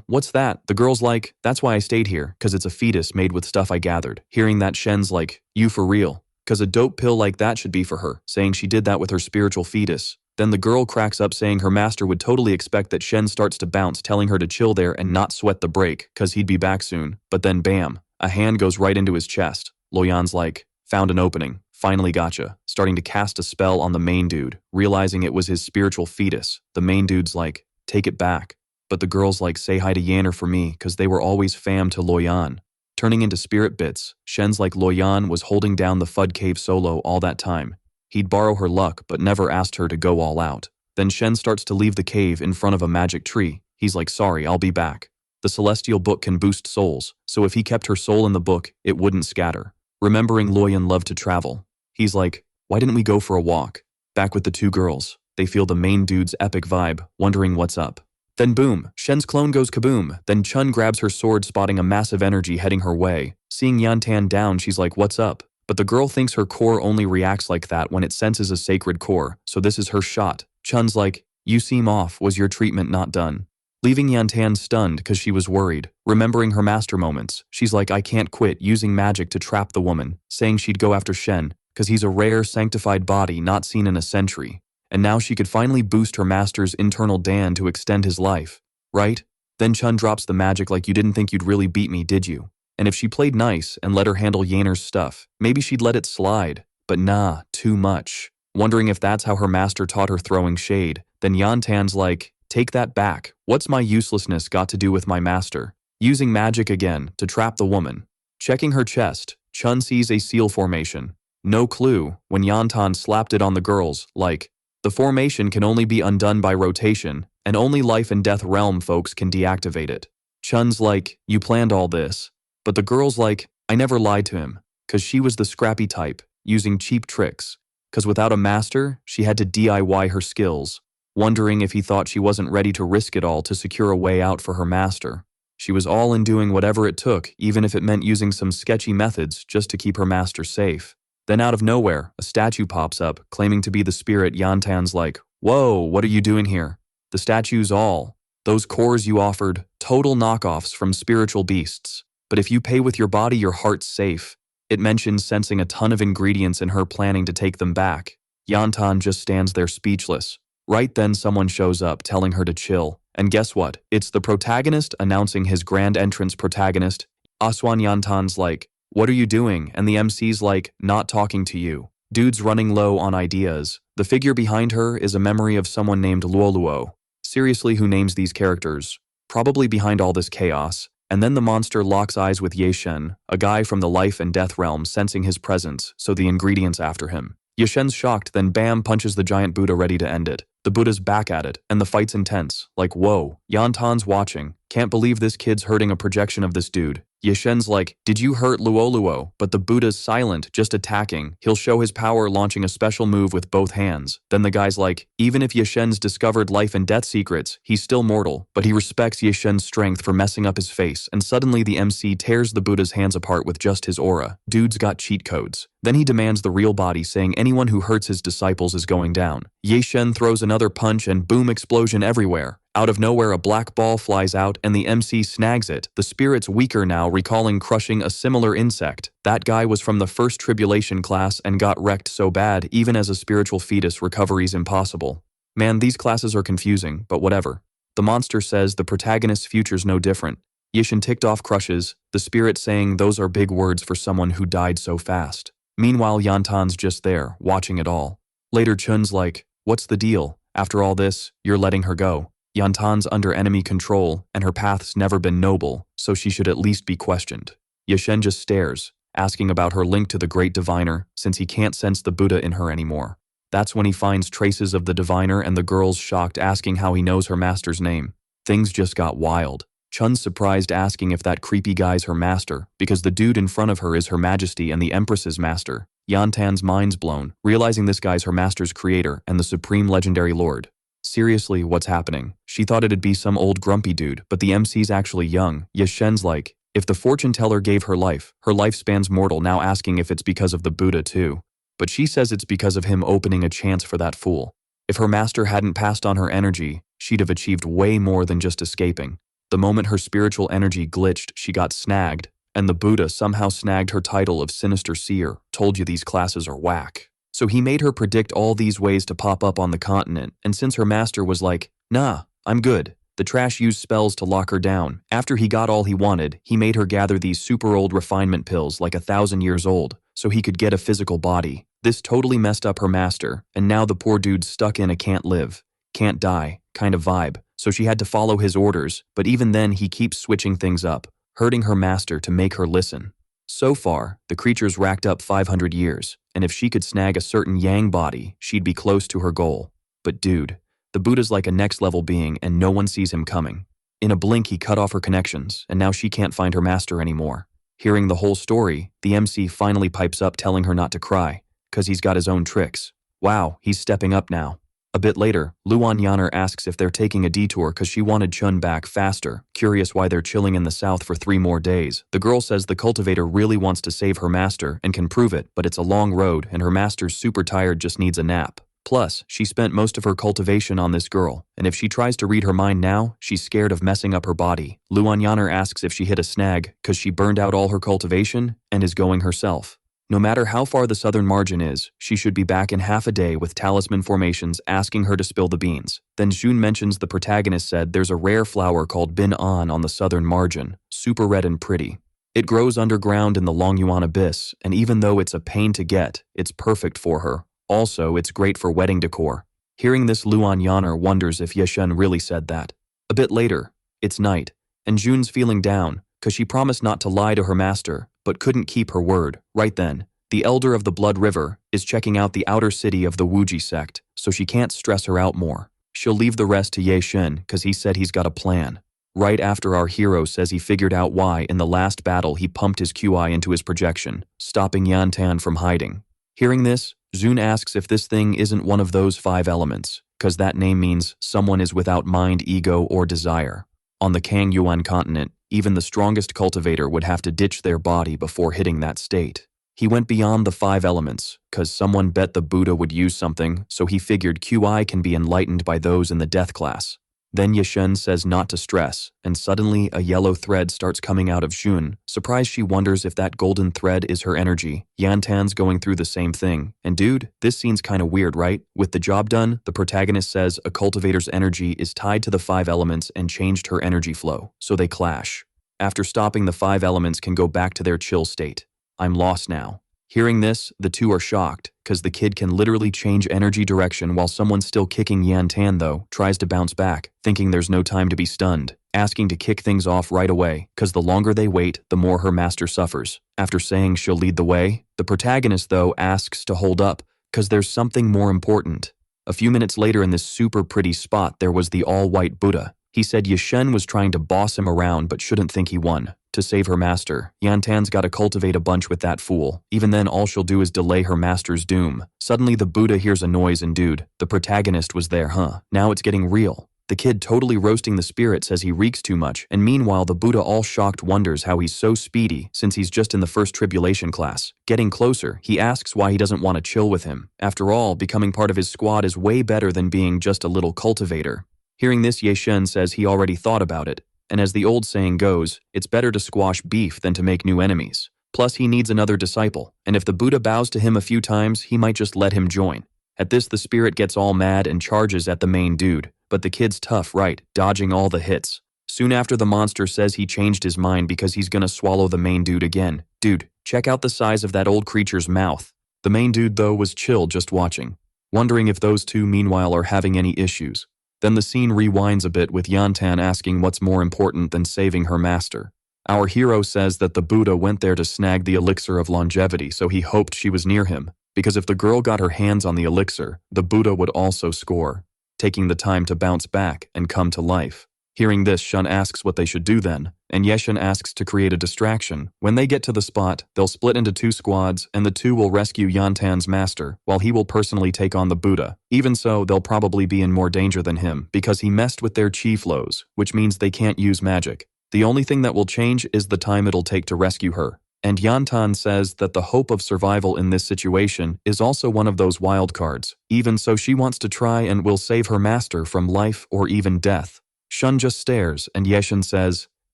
what's that? The girl's like, that's why I stayed here, cause it's a fetus made with stuff I gathered. Hearing that, Shen's like, you for real? Cause a dope pill like that should be for her, saying she did that with her spiritual fetus. Then the girl cracks up saying her master would totally expect that Shen starts to bounce, telling her to chill there and not sweat the break, cause he'd be back soon, but then bam, a hand goes right into his chest. Lyan's like, found an opening, finally gotcha, starting to cast a spell on the main dude, realizing it was his spiritual fetus. The main dude's like, take it back. But the girl's like, say hi to Yanner for me, cause they were always fam to Lyan. Turning into spirit bits, Shen's like Lyan was holding down the Fud Cave solo all that time. He'd borrow her luck but never asked her to go all out. Then Shen starts to leave the cave in front of a magic tree. He's like, sorry, I'll be back. The celestial book can boost souls, so if he kept her soul in the book, it wouldn't scatter. Remembering Lyan loved to travel, he's like, why didn't we go for a walk? Back with the two girls, they feel the main dude's epic vibe, wondering what's up. Then boom, Shen's clone goes kaboom, then Chun grabs her sword spotting a massive energy heading her way. Seeing Yantan down, she's like, what's up? But the girl thinks her core only reacts like that when it senses a sacred core, so this is her shot. Chun's like, you seem off, was your treatment not done? Leaving Yantan stunned cause she was worried. Remembering her master moments, she's like, I can't quit, using magic to trap the woman, saying she'd go after Shen, cause he's a rare, sanctified body not seen in a century. And now she could finally boost her master's internal Dan to extend his life. Right? Then Chun drops the magic like, you didn't think you'd really beat me, did you? And if she played nice and let her handle Yanner's stuff, maybe she'd let it slide. But nah, too much. Wondering if that's how her master taught her throwing shade, then Yantan's like, take that back. What's my uselessness got to do with my master? Using magic again to trap the woman. Checking her chest, Chun sees a seal formation. No clue when Yantan slapped it on the girls, like, the formation can only be undone by rotation, and only life and death realm folks can deactivate it. Chun's like, you planned all this. But the girl's like, I never lied to him, cause she was the scrappy type, using cheap tricks. Cause without a master, she had to DIY her skills. Wondering if he thought she wasn't ready to risk it all to secure a way out for her master. She was all in doing whatever it took, even if it meant using some sketchy methods just to keep her master safe. Then out of nowhere, a statue pops up, claiming to be the spirit. Yantan's like, whoa, what are you doing here? The statue's all, those cores you offered, total knockoffs from spiritual beasts. But if you pay with your body, your heart's safe. It mentions sensing a ton of ingredients in her planning to take them back. Yantan just stands there speechless. Right then someone shows up telling her to chill. And guess what? It's the protagonist announcing his grand entrance. Protagonist. Aswan. Yantan's like, what are you doing? And the MC's like, not talking to you. Dude's running low on ideas. The figure behind her is a memory of someone named Luoluo. Seriously, who names these characters? Probably behind all this chaos. And then the monster locks eyes with Yeshen, a guy from the life and death realm, sensing his presence, so the ingredients after him. Yeshen's shocked, then bam, punches the giant Buddha ready to end it. The Buddha's back at it, and the fight's intense. Like, whoa, Yantan's watching. Can't believe this kid's hurting a projection of this dude. Yeshen's like, did you hurt Luoluo? But the Buddha's silent, just attacking. He'll show his power launching a special move with both hands. Then the guy's like, even if Yeshen's discovered life and death secrets, he's still mortal, but he respects Yeshen's strength for messing up his face, and suddenly the MC tears the Buddha's hands apart with just his aura. Dude's got cheat codes. Then he demands the real body, saying anyone who hurts his disciples is going down. Yeshen throws another punch and boom, explosion everywhere. Out of nowhere, a black ball flies out and the MC snags it. The spirit's weaker now, recalling crushing a similar insect. That guy was from the first tribulation class and got wrecked so bad, even as a spiritual fetus, recovery's impossible. Man, these classes are confusing, but whatever. The monster says the protagonist's future's no different. Yeshen ticked off crushes, the spirit saying those are big words for someone who died so fast. Meanwhile, Yantan's just there, watching it all. Later, Chun's like, what's the deal? After all this, you're letting her go. Yantan's under enemy control, and her path's never been noble, so she should at least be questioned. Yeshen just stares, asking about her link to the great diviner since he can't sense the Buddha in her anymore. That's when he finds traces of the diviner and the girl's shocked asking how he knows her master's name. Things just got wild. Chun's surprised asking if that creepy guy's her master because the dude in front of her is Her Majesty and the Empress's master. Yantan's mind's blown, realizing this guy's her master's creator and the supreme legendary lord. Seriously, what's happening? She thought it'd be some old grumpy dude, but the MC's actually young. Yeshen's like, if the fortune teller gave her lifespan's mortal, now asking if it's because of the Buddha too. But she says it's because of him opening a chance for that fool. If her master hadn't passed on her energy, she'd have achieved way more than just escaping. The moment her spiritual energy glitched, she got snagged, and the Buddha somehow snagged her title of Sinister Seer. Told you these classes are whack. So he made her predict all these ways to pop up on the continent, and since her master was like, nah, I'm good, the trash used spells to lock her down. After he got all he wanted, he made her gather these super old refinement pills like 1,000 years old, so he could get a physical body. This totally messed up her master, and now the poor dude's stuck in a can't live, can't die kind of vibe, so she had to follow his orders, but even then he keeps switching things up, hurting her master to make her listen. So far, the creature's racked up 500 years, and if she could snag a certain yang body, she'd be close to her goal. But dude, the Buddha's like a next-level being and no one sees him coming. In a blink he cut off her connections, and now she can't find her master anymore. Hearing the whole story, the MC finally pipes up telling her not to cry, cause he's got his own tricks. Wow, he's stepping up now. A bit later, Luan Yaner asks if they're taking a detour cause she wanted Chun back faster, curious why they're chilling in the south for 3 more days. The girl says the cultivator really wants to save her master and can prove it, but it's a long road and her master's super tired, just needs a nap. Plus, she spent most of her cultivation on this girl, and if she tries to read her mind now, she's scared of messing up her body. Luan Yaner asks if she hit a snag cause she burned out all her cultivation and is going herself. No matter how far the southern margin is, she should be back in half a day with talisman formations asking her to spill the beans. Then Jun mentions the protagonist said there's a rare flower called Bin An on the southern margin, super red and pretty. It grows underground in the Longyuan abyss, and even though it's a pain to get, it's perfect for her. Also, it's great for wedding decor. Hearing this, Luan Yaner wonders if Yeshen really said that. A bit later, it's night, and Jun's feeling down, cause she promised not to lie to her master, but couldn't keep her word. Right then, the elder of the Blood River is checking out the outer city of the Wuji sect, so she can't stress her out more. She'll leave the rest to Ye Shen cause he said he's got a plan. Right after our hero says he figured out why in the last battle he pumped his QI into his projection, stopping Yantan from hiding. Hearing this, Jun asks if this thing isn't one of those 5 elements, cause that name means someone is without mind, ego, or desire. On the Kang Yuan continent, even the strongest cultivator would have to ditch their body before hitting that state. He went beyond the 5 elements, cause someone bet the Buddha would use something, so he figured QI can be enlightened by those in the death class. Then Yeshen says not to stress, and suddenly a yellow thread starts coming out of Jun. Surprised, she wonders if that golden thread is her energy. Yantan's going through the same thing. And dude, this scene's kinda weird, right? With the job done, the protagonist says a cultivator's energy is tied to the 5 elements and changed her energy flow, so they clash. After stopping, the 5 elements can go back to their chill state. I'm lost now. Hearing this, the two are shocked, cause the kid can literally change energy direction while someone's still kicking. Yantan though, tries to bounce back, thinking there's no time to be stunned, asking to kick things off right away, cause the longer they wait, the more her master suffers. After saying she'll lead the way, the protagonist though asks to hold up, cause there's something more important. A few minutes later in this super pretty spot there was the all-white Buddha. He said Yeshen was trying to boss him around but shouldn't think he won. To save her master, Yantan's gotta cultivate a bunch with that fool. Even then all she'll do is delay her master's doom. Suddenly the Buddha hears a noise and dude, the protagonist was there, huh? Now it's getting real. The kid totally roasting the spirit says he reeks too much, and meanwhile the Buddha all shocked wonders how he's so speedy since he's just in the first tribulation class. Getting closer, he asks why he doesn't want to chill with him. After all, becoming part of his squad is way better than being just a little cultivator. Hearing this, Yeshen says he already thought about it, and as the old saying goes, it's better to squash beef than to make new enemies. Plus he needs another disciple, and if the Buddha bows to him a few times, he might just let him join. At this the spirit gets all mad and charges at the main dude, but the kid's tough, right, dodging all the hits. Soon after the monster says he changed his mind because he's gonna swallow the main dude again. Dude, check out the size of that old creature's mouth. The main dude though was chill just watching, wondering if those two meanwhile are having any issues. Then the scene rewinds a bit with Yantan asking what's more important than saving her master. Our hero says that the Buddha went there to snag the elixir of longevity, so he hoped she was near him, because if the girl got her hands on the elixir, the Buddha would also score, taking the time to bounce back and come to life. Hearing this, Shun asks what they should do then, and Yeshin asks to create a distraction. When they get to the spot, they'll split into 2 squads, and the 2 will rescue Yantan's master, while he will personally take on the Buddha. Even so, they'll probably be in more danger than him, because he messed with their chi flows, which means they can't use magic. The only thing that will change is the time it'll take to rescue her. And Yantan says that the hope of survival in this situation is also one of those wild cards. Even so, she wants to try and will save her master from life or even death. Shun just stares, and Yeshin says,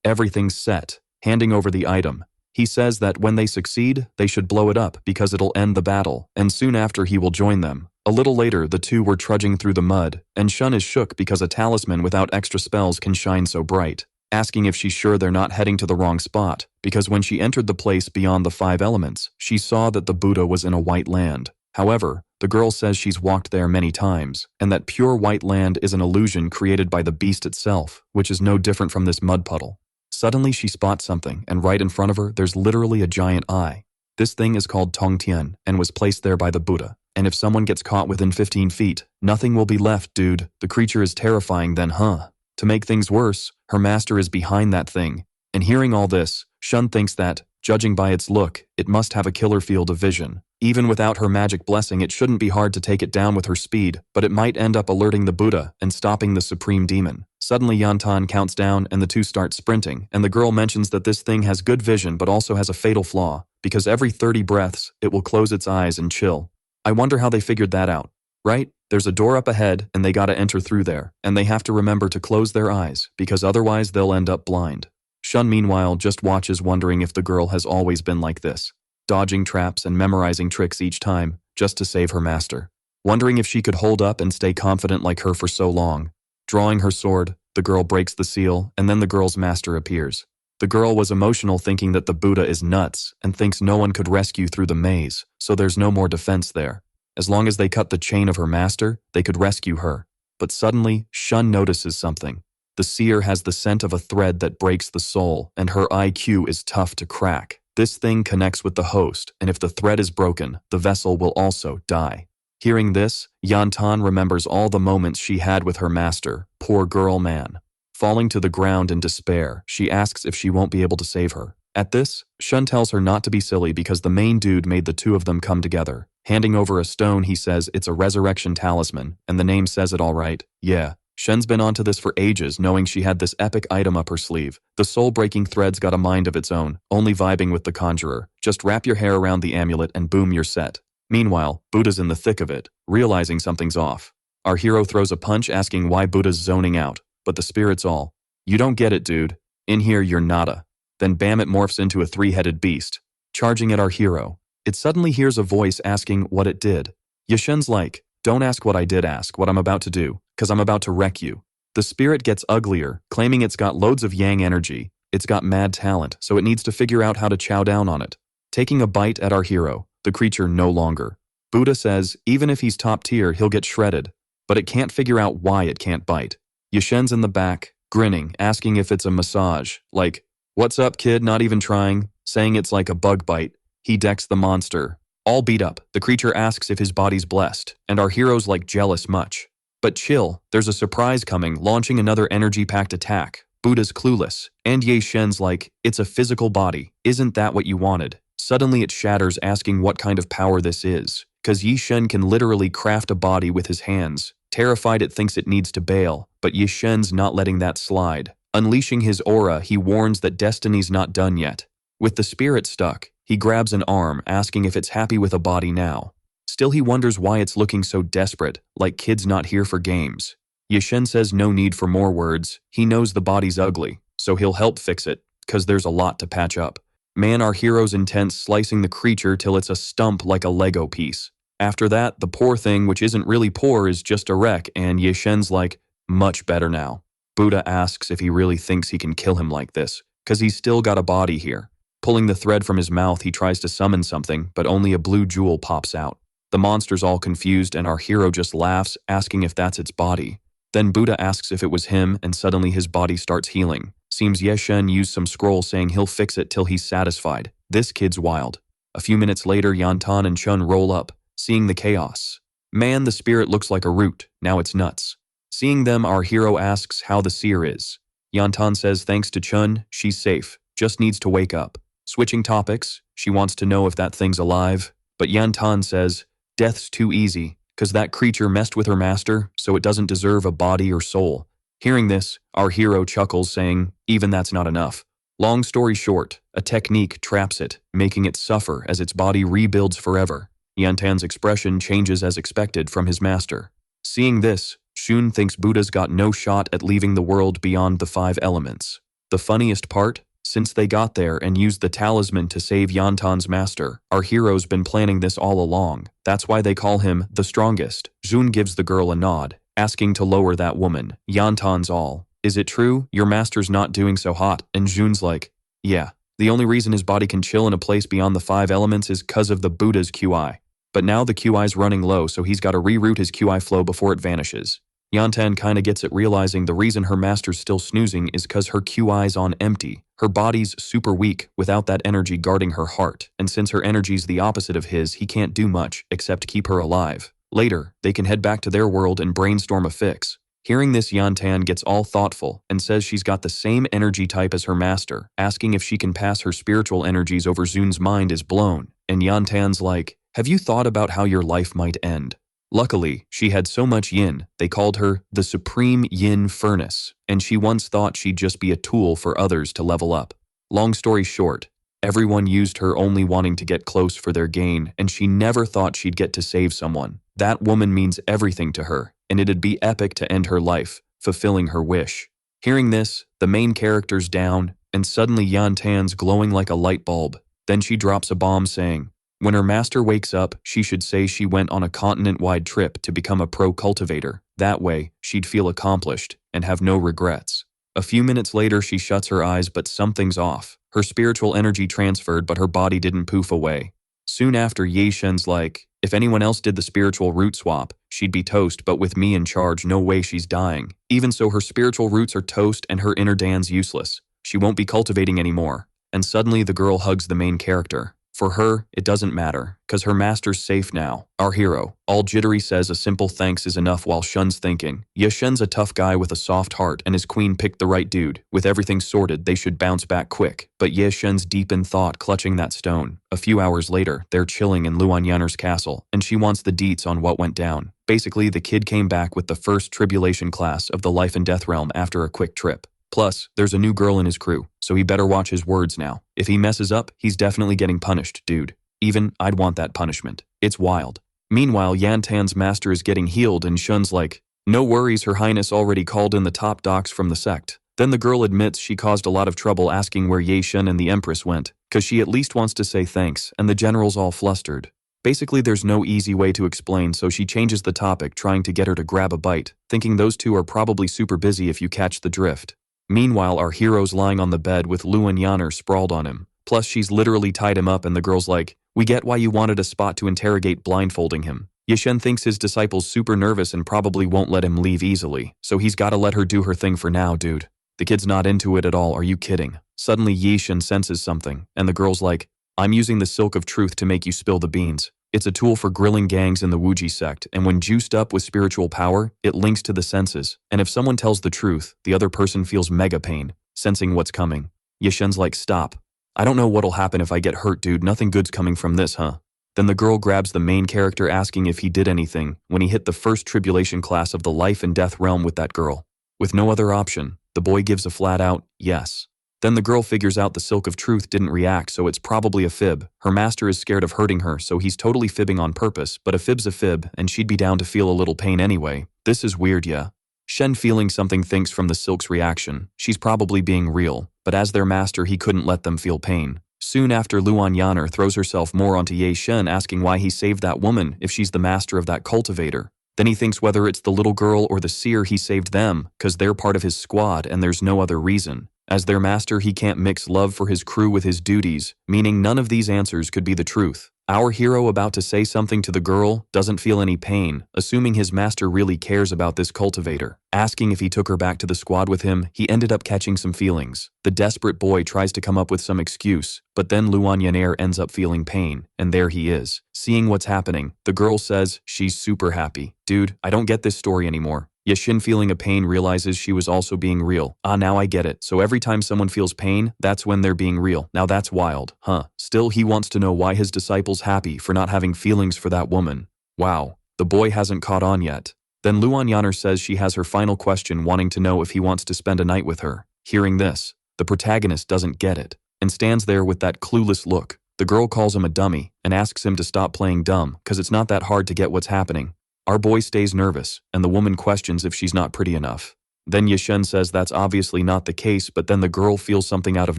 "Everything's set," handing over the item. He says that when they succeed, they should blow it up because it'll end the battle, and soon after he will join them. A little later, the 2 were trudging through the mud, and Shun is shook because a talisman without extra spells can shine so bright, asking if she's sure they're not heading to the wrong spot, because when she entered the place beyond the 5 elements, she saw that the Buddha was in a white land. However, the girl says she's walked there many times, and that pure white land is an illusion created by the beast itself, which is no different from this mud puddle. Suddenly she spots something, and right in front of her, there's literally a giant eye. This thing is called Tongtian, and was placed there by the Buddha. And if someone gets caught within 15 feet, nothing will be left, dude. The creature is terrifying then, huh? To make things worse, her master is behind that thing. And hearing all this, Shun thinks that, judging by its look, it must have a killer field of vision. Even without her magic blessing, it shouldn't be hard to take it down with her speed, but it might end up alerting the Buddha and stopping the supreme demon. Suddenly Yantan counts down and the 2 start sprinting, and the girl mentions that this thing has good vision but also has a fatal flaw, because every 30 breaths, it will close its eyes and chill. I wonder how they figured that out, right? There's a door up ahead, and they gotta enter through there, and they have to remember to close their eyes, because otherwise they'll end up blind. Shun meanwhile just watches, wondering if the girl has always been like this, dodging traps and memorizing tricks each time, just to save her master. Wondering if she could hold up and stay confident like her for so long. Drawing her sword, the girl breaks the seal, and then the girl's master appears. The girl was emotional, thinking that the Buddha is nuts, and thinks no one could rescue through the maze, so there's no more defense there. As long as they cut the chain of her master, they could rescue her. But suddenly, Shun notices something. The seer has the scent of a thread that breaks the soul, and her IQ is tough to crack. This thing connects with the host, and if the thread is broken, the vessel will also die. Hearing this, Yantan remembers all the moments she had with her master. Poor girl, man. Falling to the ground in despair, she asks if she won't be able to save her. At this, Shun tells her not to be silly because the main dude made the 2 of them come together. Handing over a stone, he says it's a resurrection talisman, and the name says it all right. Yeah. Shen's been onto this for ages, knowing she had this epic item up her sleeve. The soul-breaking thread's got a mind of its own, only vibing with the conjurer. Just wrap your hair around the amulet and boom, you're set. Meanwhile, Buddha's in the thick of it, realizing something's off. Our hero throws a punch asking why Buddha's zoning out, but the spirit's all, "You don't get it, dude. In here, you're nada." Then bam, it morphs into a 3-headed beast, charging at our hero. It suddenly hears a voice asking what it did. Yashen's like, "Don't ask what I did, ask what I'm about to do, because I'm about to wreck you." The spirit gets uglier, claiming it's got loads of yang energy. It's got mad talent, so it needs to figure out how to chow down on it. Taking a bite at our hero, the creature no longer. Buddha says even if he's top tier, he'll get shredded, but it can't figure out why it can't bite. Yashen's in the back, grinning, asking if it's a massage, like, "What's up, kid, not even trying," saying it's like a bug bite. He decks the monster. All beat up, the creature asks if his body's blessed, and our hero's like jealous much. But chill, there's a surprise coming, launching another energy-packed attack. Buddha's clueless, and Ye Shen's like, "It's a physical body, isn't that what you wanted?" Suddenly it shatters, asking what kind of power this is, cause Yi Shen can literally craft a body with his hands. Terrified, it thinks it needs to bail, but Yi Shen's not letting that slide. Unleashing his aura, he warns that destiny's not done yet. With the spirit stuck, he grabs an arm, asking if it's happy with a body now. Still, he wonders why it's looking so desperate, like kids not here for games. Yi Shen says no need for more words. He knows the body's ugly, so he'll help fix it, cause there's a lot to patch up. Man, our hero's intense, slicing the creature till it's a stump like a Lego piece. After that, the poor thing, which isn't really poor, is just a wreck, and Yi Shen's like, "Much better now." Buddha asks if he really thinks he can kill him like this, cause he's still got a body here. Pulling the thread from his mouth, he tries to summon something, but only a blue jewel pops out. The monster's all confused, and our hero just laughs, asking if that's its body. Then Buddha asks if it was him, and suddenly his body starts healing. Seems Ye Shen used some scroll saying he'll fix it till he's satisfied. This kid's wild. A few minutes later, Yantan and Chun roll up, seeing the chaos. Man, the spirit looks like a root. Now it's nuts. Seeing them, our hero asks how the seer is. Yantan says thanks to Chun, she's safe, just needs to wake up. Switching topics, she wants to know if that thing's alive, but Yantan says, death's too easy, cause that creature messed with her master, so it doesn't deserve a body or soul. Hearing this, our hero chuckles saying, even that's not enough. Long story short, a technique traps it, making it suffer as its body rebuilds forever. Yantan's expression changes as expected from his master. Seeing this, Shun thinks Buddha's got no shot at leaving the world beyond the 5 elements. The funniest part? Since they got there and used the talisman to save Yantan's master, our hero's been planning this all along. That's why they call him the strongest. Jun gives the girl a nod, asking to lower that woman. Yantan's all, is it true? Your master's not doing so hot? And Jun's like, yeah. The only reason his body can chill in a place beyond the 5 elements is cause of the Buddha's QI. But now the QI's running low, so he's got to reroute his QI flow before it vanishes. Yantan kinda gets it, realizing the reason her master's still snoozing is cause her QI's on empty. Her body's super weak without that energy guarding her heart, and since her energy's the opposite of his, he can't do much except keep her alive. Later, they can head back to their world and brainstorm a fix. Hearing this, Yantan gets all thoughtful and says she's got the same energy type as her master, asking if she can pass her spiritual energies over Zun's mind is blown, and Yantan's like, have you thought about how your life might end? Luckily, she had so much yin, they called her the Supreme Yin Furnace, and she once thought she'd just be a tool for others to level up. Long story short, everyone used her only wanting to get close for their gain, and she never thought she'd get to save someone. That woman means everything to her, and it'd be epic to end her life, fulfilling her wish. Hearing this, the main character's down, and suddenly Yantan's glowing like a light bulb. Then she drops a bomb saying, when her master wakes up, she should say she went on a continent-wide trip to become a pro cultivator. That way, she'd feel accomplished and have no regrets. A few minutes later, she shuts her eyes, but something's off. Her spiritual energy transferred, but her body didn't poof away. Soon after, Ye Shen's like, if anyone else did the spiritual root swap, she'd be toast, but with me in charge, no way she's dying. Even so, her spiritual roots are toast and her inner Dan's useless. She won't be cultivating anymore. And suddenly the girl hugs the main character. For her, it doesn't matter, cause her master's safe now. Our hero, all jittery, says a simple thanks is enough while Shun's thinking. Ye Shen's a tough guy with a soft heart and his queen picked the right dude. With everything sorted, they should bounce back quick. But Ye Shen's deep in thought, clutching that stone. A few hours later, they're chilling in Luan Yanner's castle, and she wants the deets on what went down. Basically, the kid came back with the first tribulation class of the life and death realm after a quick trip. Plus, there's a new girl in his crew, so he better watch his words now. If he messes up, he's definitely getting punished, dude. Even, I'd want that punishment. It's wild. Meanwhile, Yantan's master is getting healed and Shun's like, no worries, her highness already called in the top docs from the sect. Then the girl admits she caused a lot of trouble asking where Ye Shen and the Empress went, cause she at least wants to say thanks, and the general's all flustered. Basically, there's no easy way to explain, so she changes the topic, trying to get her to grab a bite, thinking those two are probably super busy if you catch the drift. Meanwhile, our hero's lying on the bed with Luan Yanner sprawled on him. Plus, she's literally tied him up and the girl's like, we get why you wanted a spot to interrogate, blindfolding him. Ye Shen thinks his disciple's super nervous and probably won't let him leave easily, so he's gotta let her do her thing for now, dude. The kid's not into it at all, are you kidding? Suddenly Ye Shen senses something, and the girl's like, I'm using the silk of truth to make you spill the beans. It's a tool for grilling gangs in the Wuji sect, and when juiced up with spiritual power, it links to the senses, and if someone tells the truth, the other person feels mega pain, sensing what's coming. Ye Shen's like, stop. I don't know what'll happen if I get hurt, dude, nothing good's coming from this, huh? Then the girl grabs the main character asking if he did anything when he hit the first tribulation class of the life and death realm with that girl. With no other option, the boy gives a flat out, yes. Then the girl figures out the silk of truth didn't react, so it's probably a fib. Her master is scared of hurting her, so he's totally fibbing on purpose, but a fib's a fib, and she'd be down to feel a little pain anyway. This is weird, yeah. Shen, feeling something, thinks from the silk's reaction, she's probably being real, but as their master he couldn't let them feel pain. Soon after, Luan Yanner throws herself more onto Ye Shen, asking why he saved that woman if she's the master of that cultivator. Then he thinks whether it's the little girl or the seer he saved them, cause they're part of his squad and there's no other reason. As their master, he can't mix love for his crew with his duties, meaning none of these answers could be the truth. Our hero, about to say something to the girl, doesn't feel any pain, assuming his master really cares about this cultivator. Asking if he took her back to the squad with him, he ended up catching some feelings. The desperate boy tries to come up with some excuse, but then Lyan ends up feeling pain, and there he is. Seeing what's happening, the girl says she's super happy. Dude, I don't get this story anymore. Yashin, feeling a pain, realizes she was also being real. Ah, now I get it. So every time someone feels pain, that's when they're being real. Now that's wild, huh? Still, he wants to know why his disciple's happy for not having feelings for that woman. Wow, the boy hasn't caught on yet. Then Lyan says she has her final question, wanting to know if he wants to spend a night with her. Hearing this, the protagonist doesn't get it, and stands there with that clueless look. The girl calls him a dummy, and asks him to stop playing dumb, cause it's not that hard to get what's happening. Our boy stays nervous, and the woman questions if she's not pretty enough. Then Yashin says that's obviously not the case, but then the girl feels something out of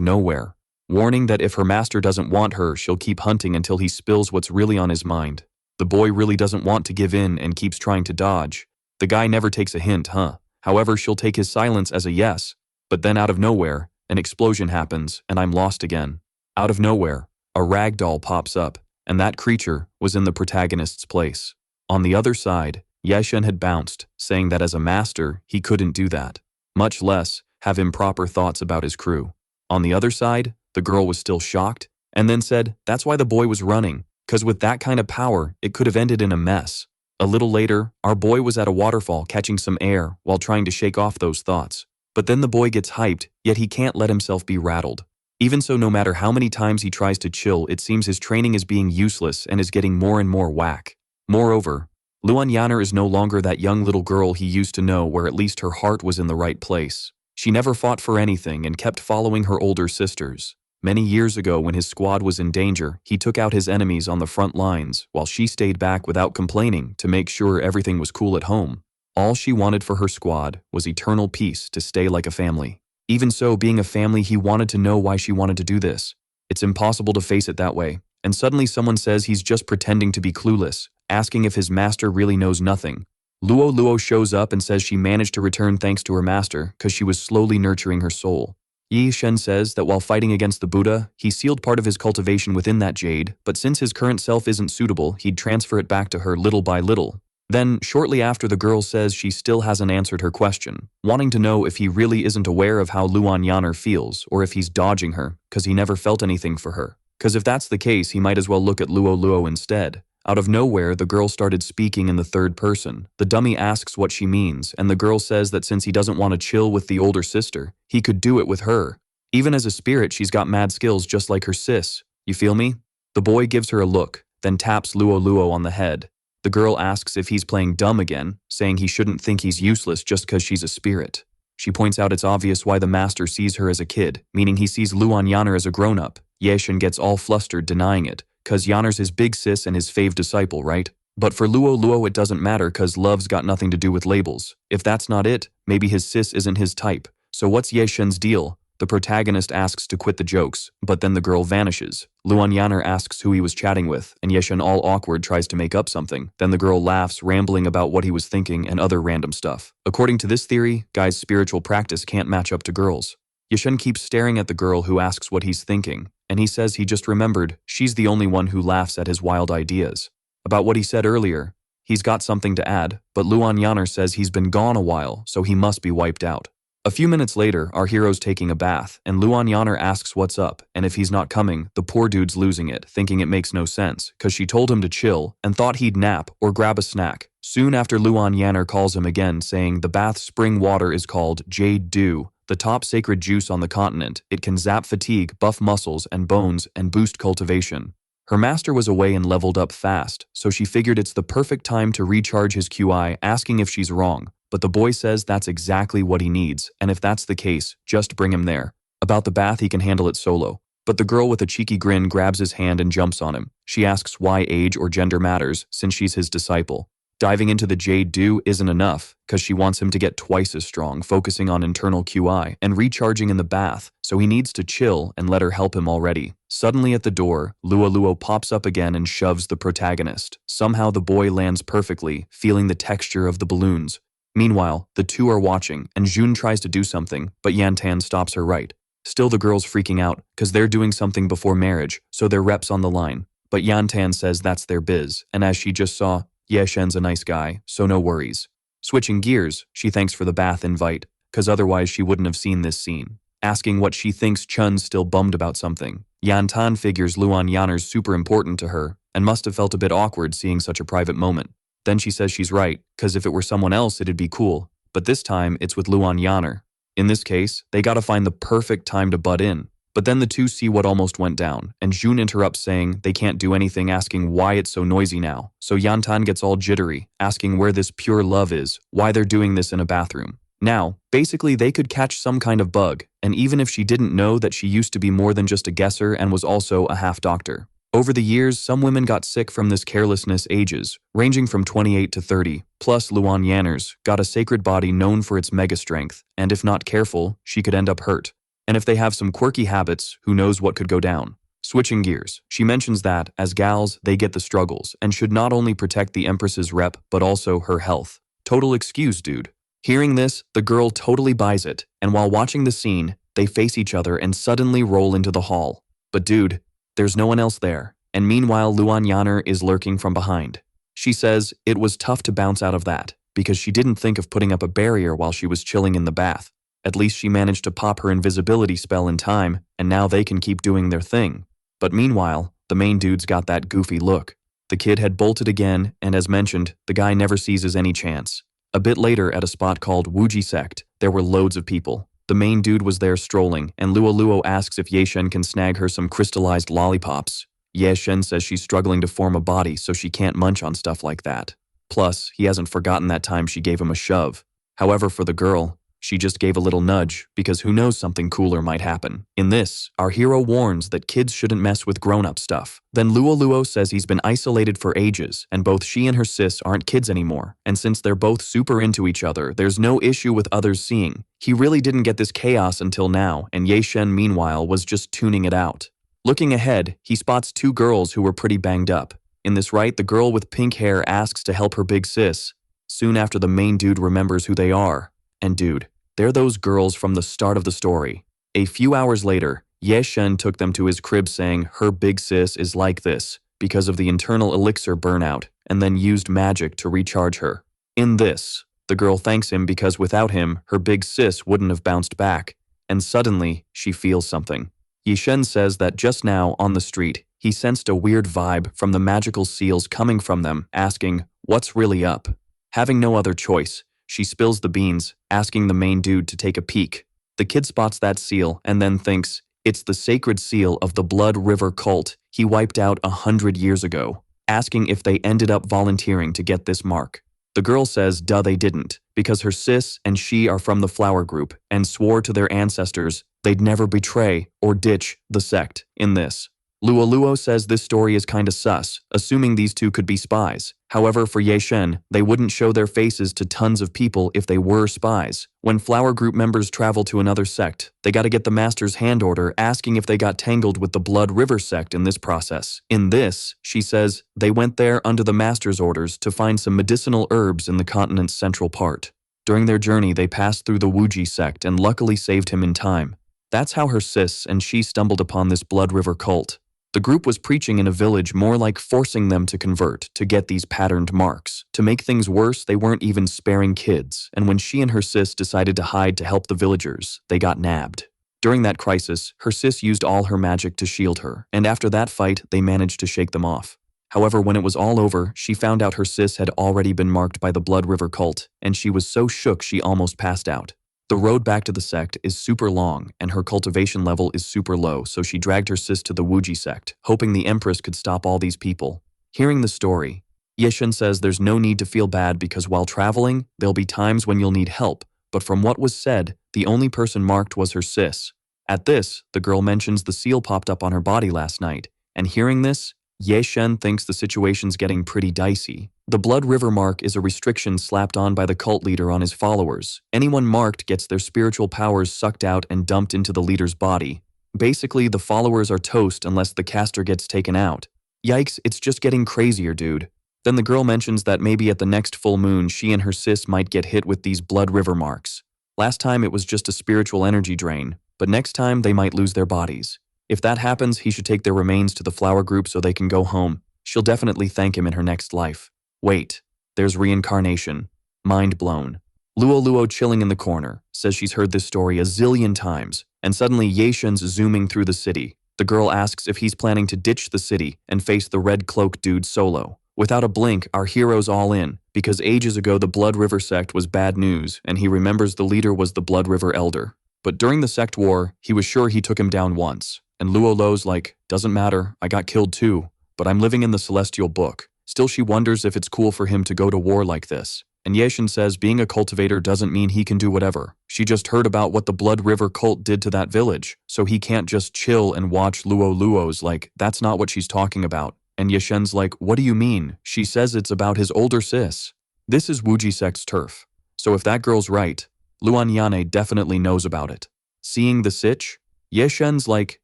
nowhere, warning that if her master doesn't want her, she'll keep hunting until he spills what's really on his mind. The boy really doesn't want to give in and keeps trying to dodge. The guy never takes a hint, huh? However, she'll take his silence as a yes, but then out of nowhere, an explosion happens, and I'm lost again. Out of nowhere, a rag doll pops up, and that creature was in the protagonist's place. On the other side, Yashin had bounced, saying that as a master, he couldn't do that, much less have improper thoughts about his crew. On the other side, the girl was still shocked, and then said that's why the boy was running, cause with that kind of power, it could have ended in a mess. A little later, our boy was at a waterfall catching some air while trying to shake off those thoughts. But then the boy gets hyped, yet he can't let himself be rattled. Even so, no matter how many times he tries to chill, it seems his training is being useless and is getting more and more whack. Moreover, Lyan is no longer that young little girl he used to know, where at least her heart was in the right place. She never fought for anything and kept following her older sisters. Many years ago, when his squad was in danger, he took out his enemies on the front lines, while she stayed back without complaining to make sure everything was cool at home. All she wanted for her squad was eternal peace, to stay like a family. Even so, being a family, he wanted to know why she wanted to do this. It's impossible to face it that way. And suddenly someone says he's just pretending to be clueless, asking if his master really knows nothing. Luo shows up and says she managed to return thanks to her master because she was slowly nurturing her soul. Yashin says that while fighting against the Buddha, he sealed part of his cultivation within that jade, but since his current self isn't suitable, he'd transfer it back to her little by little. Then, shortly after, the girl says she still hasn't answered her question, wanting to know if he really isn't aware of how Lyan feels, or if he's dodging her, because he never felt anything for her. Because if that's the case, he might as well look at Luo instead. Out of nowhere, the girl started speaking in the third person. The dummy asks what she means, and the girl says that since he doesn't want to chill with the older sister, he could do it with her. Even as a spirit, she's got mad skills just like her sis. You feel me? The boy gives her a look, then taps Luo on the head. The girl asks if he's playing dumb again, saying he shouldn't think he's useless just because she's a spirit. She points out it's obvious why the master sees her as a kid, meaning he sees Lyan as a grown-up. Yashin gets all flustered, denying it, cause Yanner's his big sis and his fave disciple, right? But for Luo it doesn't matter, cause love's got nothing to do with labels. If that's not it, maybe his sis isn't his type. So what's Yashin's deal? The protagonist asks to quit the jokes, but then the girl vanishes. Lyan asks who he was chatting with, and Yashin, all awkward, tries to make up something. Then the girl laughs, rambling about what he was thinking and other random stuff. According to this theory, guys' spiritual practice can't match up to girls. Yashin keeps staring at the girl who asks what he's thinking, and he says he just remembered she's the only one who laughs at his wild ideas. About what he said earlier, he's got something to add, but Lyan says he's been gone a while, so he must be wiped out. A few minutes later, our hero's taking a bath, and Lyan asks what's up, and if he's not coming, the poor dude's losing it, thinking it makes no sense, cause she told him to chill, and thought he'd nap or grab a snack. Soon after, Lyan calls him again, saying the bath's spring water is called Jade Dew, the top sacred juice on the continent. It can zap fatigue, buff muscles and bones, and boost cultivation. Her master was away and leveled up fast, so she figured it's the perfect time to recharge his QI, asking if she's wrong. But the boy says that's exactly what he needs, and if that's the case, just bring him there. About the bath, he can handle it solo. But the girl with a cheeky grin grabs his hand and jumps on him. She asks why age or gender matters, since she's his disciple. Diving into the Jade Dew isn't enough, cause she wants him to get twice as strong, focusing on internal QI and recharging in the bath, so he needs to chill and let her help him already. Suddenly at the door, Luo pops up again and shoves the protagonist. Somehow the boy lands perfectly, feeling the texture of the balloons. Meanwhile, the two are watching, and Jun tries to do something, but Yantan stops her right. Still, the girl's freaking out, cause they're doing something before marriage, so they're reps on the line. but Yantan says that's their biz, and as she just saw, Ye Shen's a nice guy, so no worries. Switching gears, she thanks for the bath invite, cause otherwise she wouldn't have seen this scene. Asking what she thinks Chun's still bummed about something. Yantan figures Luan Yanner's super important to her, and must have felt a bit awkward seeing such a private moment. Then she says she's right, cause if it were someone else it'd be cool, but this time it's with Luan Yanner. In this case, they gotta find the perfect time to butt in. But then the two see what almost went down, and Jun interrupts saying they can't do anything, asking why it's so noisy now. So Yantan gets all jittery, asking where this pure love is, why they're doing this in a bathroom. Now, basically they could catch some kind of bug, and even if she didn't know that she used to be more than just a guesser and was also a half-doctor. Over the years, some women got sick from this carelessness ages, ranging from 28 to 30, plus Luan Yanner's got a sacred body known for its mega strength, and if not careful, she could end up hurt. And if they have some quirky habits, who knows what could go down. Switching gears, she mentions that, as gals, they get the struggles, and should not only protect the Empress's rep, but also her health. Total excuse, dude. Hearing this, the girl totally buys it, and while watching the scene, they face each other and suddenly roll into the hall. But dude, there's no one else there, and meanwhile Luan Yanner is lurking from behind. She says it was tough to bounce out of that, because she didn't think of putting up a barrier while she was chilling in the bath. At least she managed to pop her invisibility spell in time, and now they can keep doing their thing. But meanwhile, the main dude's got that goofy look. The kid had bolted again, and as mentioned, the guy never seizes any chance. A bit later at a spot called Wuji Sect, there were loads of people. The main dude was there strolling, and Luo asks if Ye Shen can snag her some crystallized lollipops. Ye Shen says she's struggling to form a body, so she can't munch on stuff like that. Plus, he hasn't forgotten that time she gave him a shove. However, for the girl, she just gave a little nudge, because who knows, something cooler might happen. In this, our hero warns that kids shouldn't mess with grown-up stuff. Then Luo says he's been isolated for ages, and both she and her sis aren't kids anymore, and since they're both super into each other, there's no issue with others seeing. He really didn't get this chaos until now, and Ye Shen meanwhile was just tuning it out. Looking ahead, he spots two girls who were pretty banged up. In this right, the girl with pink hair asks to help her big sis. Soon after, the main dude remembers who they are. And dude, they're those girls from the start of the story. A few hours later, Ye Shen took them to his crib saying her big sis is like this because of the internal elixir burnout, and then used magic to recharge her. In this, the girl thanks him because without him, her big sis wouldn't have bounced back, and suddenly, she feels something. Ye Shen says that just now, on the street, he sensed a weird vibe from the magical seals coming from them, asking, "What's really up?" Having no other choice, she spills the beans, asking the main dude to take a peek. The kid spots that seal and then thinks, it's the sacred seal of the Blood River cult he wiped out 100 years ago, asking if they ended up volunteering to get this mark. The girl says duh they didn't, because her sis and she are from the Flower Group and swore to their ancestors they'd never betray or ditch the sect in this. Luo says this story is kinda sus, assuming these two could be spies. However, for Ye Shen, they wouldn't show their faces to tons of people if they were spies. When Flower Group members travel to another sect, they gotta get the Master's hand order asking if they got tangled with the Blood River sect in this process. In this, she says, they went there under the Master's orders to find some medicinal herbs in the continent's central part. During their journey, they passed through the Wuji sect and luckily saved him in time. That's how her sis and she stumbled upon this Blood River cult. The group was preaching in a village, more like forcing them to convert, to get these patterned marks. To make things worse, they weren't even sparing kids, and when she and her sis decided to hide to help the villagers, they got nabbed. During that crisis, her sis used all her magic to shield her, and after that fight, they managed to shake them off. However, when it was all over, she found out her sis had already been marked by the Blood River cult, and she was so shook she almost passed out. The road back to the sect is super long, and her cultivation level is super low, so she dragged her sis to the Wuji sect, hoping the Empress could stop all these people. Hearing the story, Ye Shen says there's no need to feel bad because while traveling, there'll be times when you'll need help, but from what was said, the only person marked was her sis. At this, the girl mentions the seal popped up on her body last night, and hearing this, Ye Shen thinks the situation's getting pretty dicey. The Blood River mark is a restriction slapped on by the cult leader on his followers. Anyone marked gets their spiritual powers sucked out and dumped into the leader's body. Basically, the followers are toast unless the caster gets taken out. Yikes, it's just getting crazier, dude. Then the girl mentions that maybe at the next full moon, she and her sis might get hit with these Blood River marks. Last time it was just a spiritual energy drain, but next time they might lose their bodies. If that happens, he should take their remains to the flower group so they can go home. She'll definitely thank him in her next life. Wait, there's reincarnation. Mind blown. Luo chilling in the corner, says she's heard this story a zillion times, and suddenly Yeshen's zooming through the city. The girl asks if he's planning to ditch the city and face the red cloak dude solo. Without a blink, our hero's all in, because ages ago the Blood River sect was bad news, and he remembers the leader was the Blood River Elder. But during the sect war, he was sure he took him down once, and Luo's like, doesn't matter, I got killed too, but I'm living in the Celestial Book. Still she wonders if it's cool for him to go to war like this. And Yeshen says being a cultivator doesn't mean he can do whatever. She just heard about what the Blood River cult did to that village, so he can't just chill and watch Luo's like, that's not what she's talking about. And Yeshen's like, what do you mean? She says it's about his older sis. This is Wuji sect's turf. So if that girl's right, Luanyane definitely knows about it. Seeing the sitch, Yeshen's like,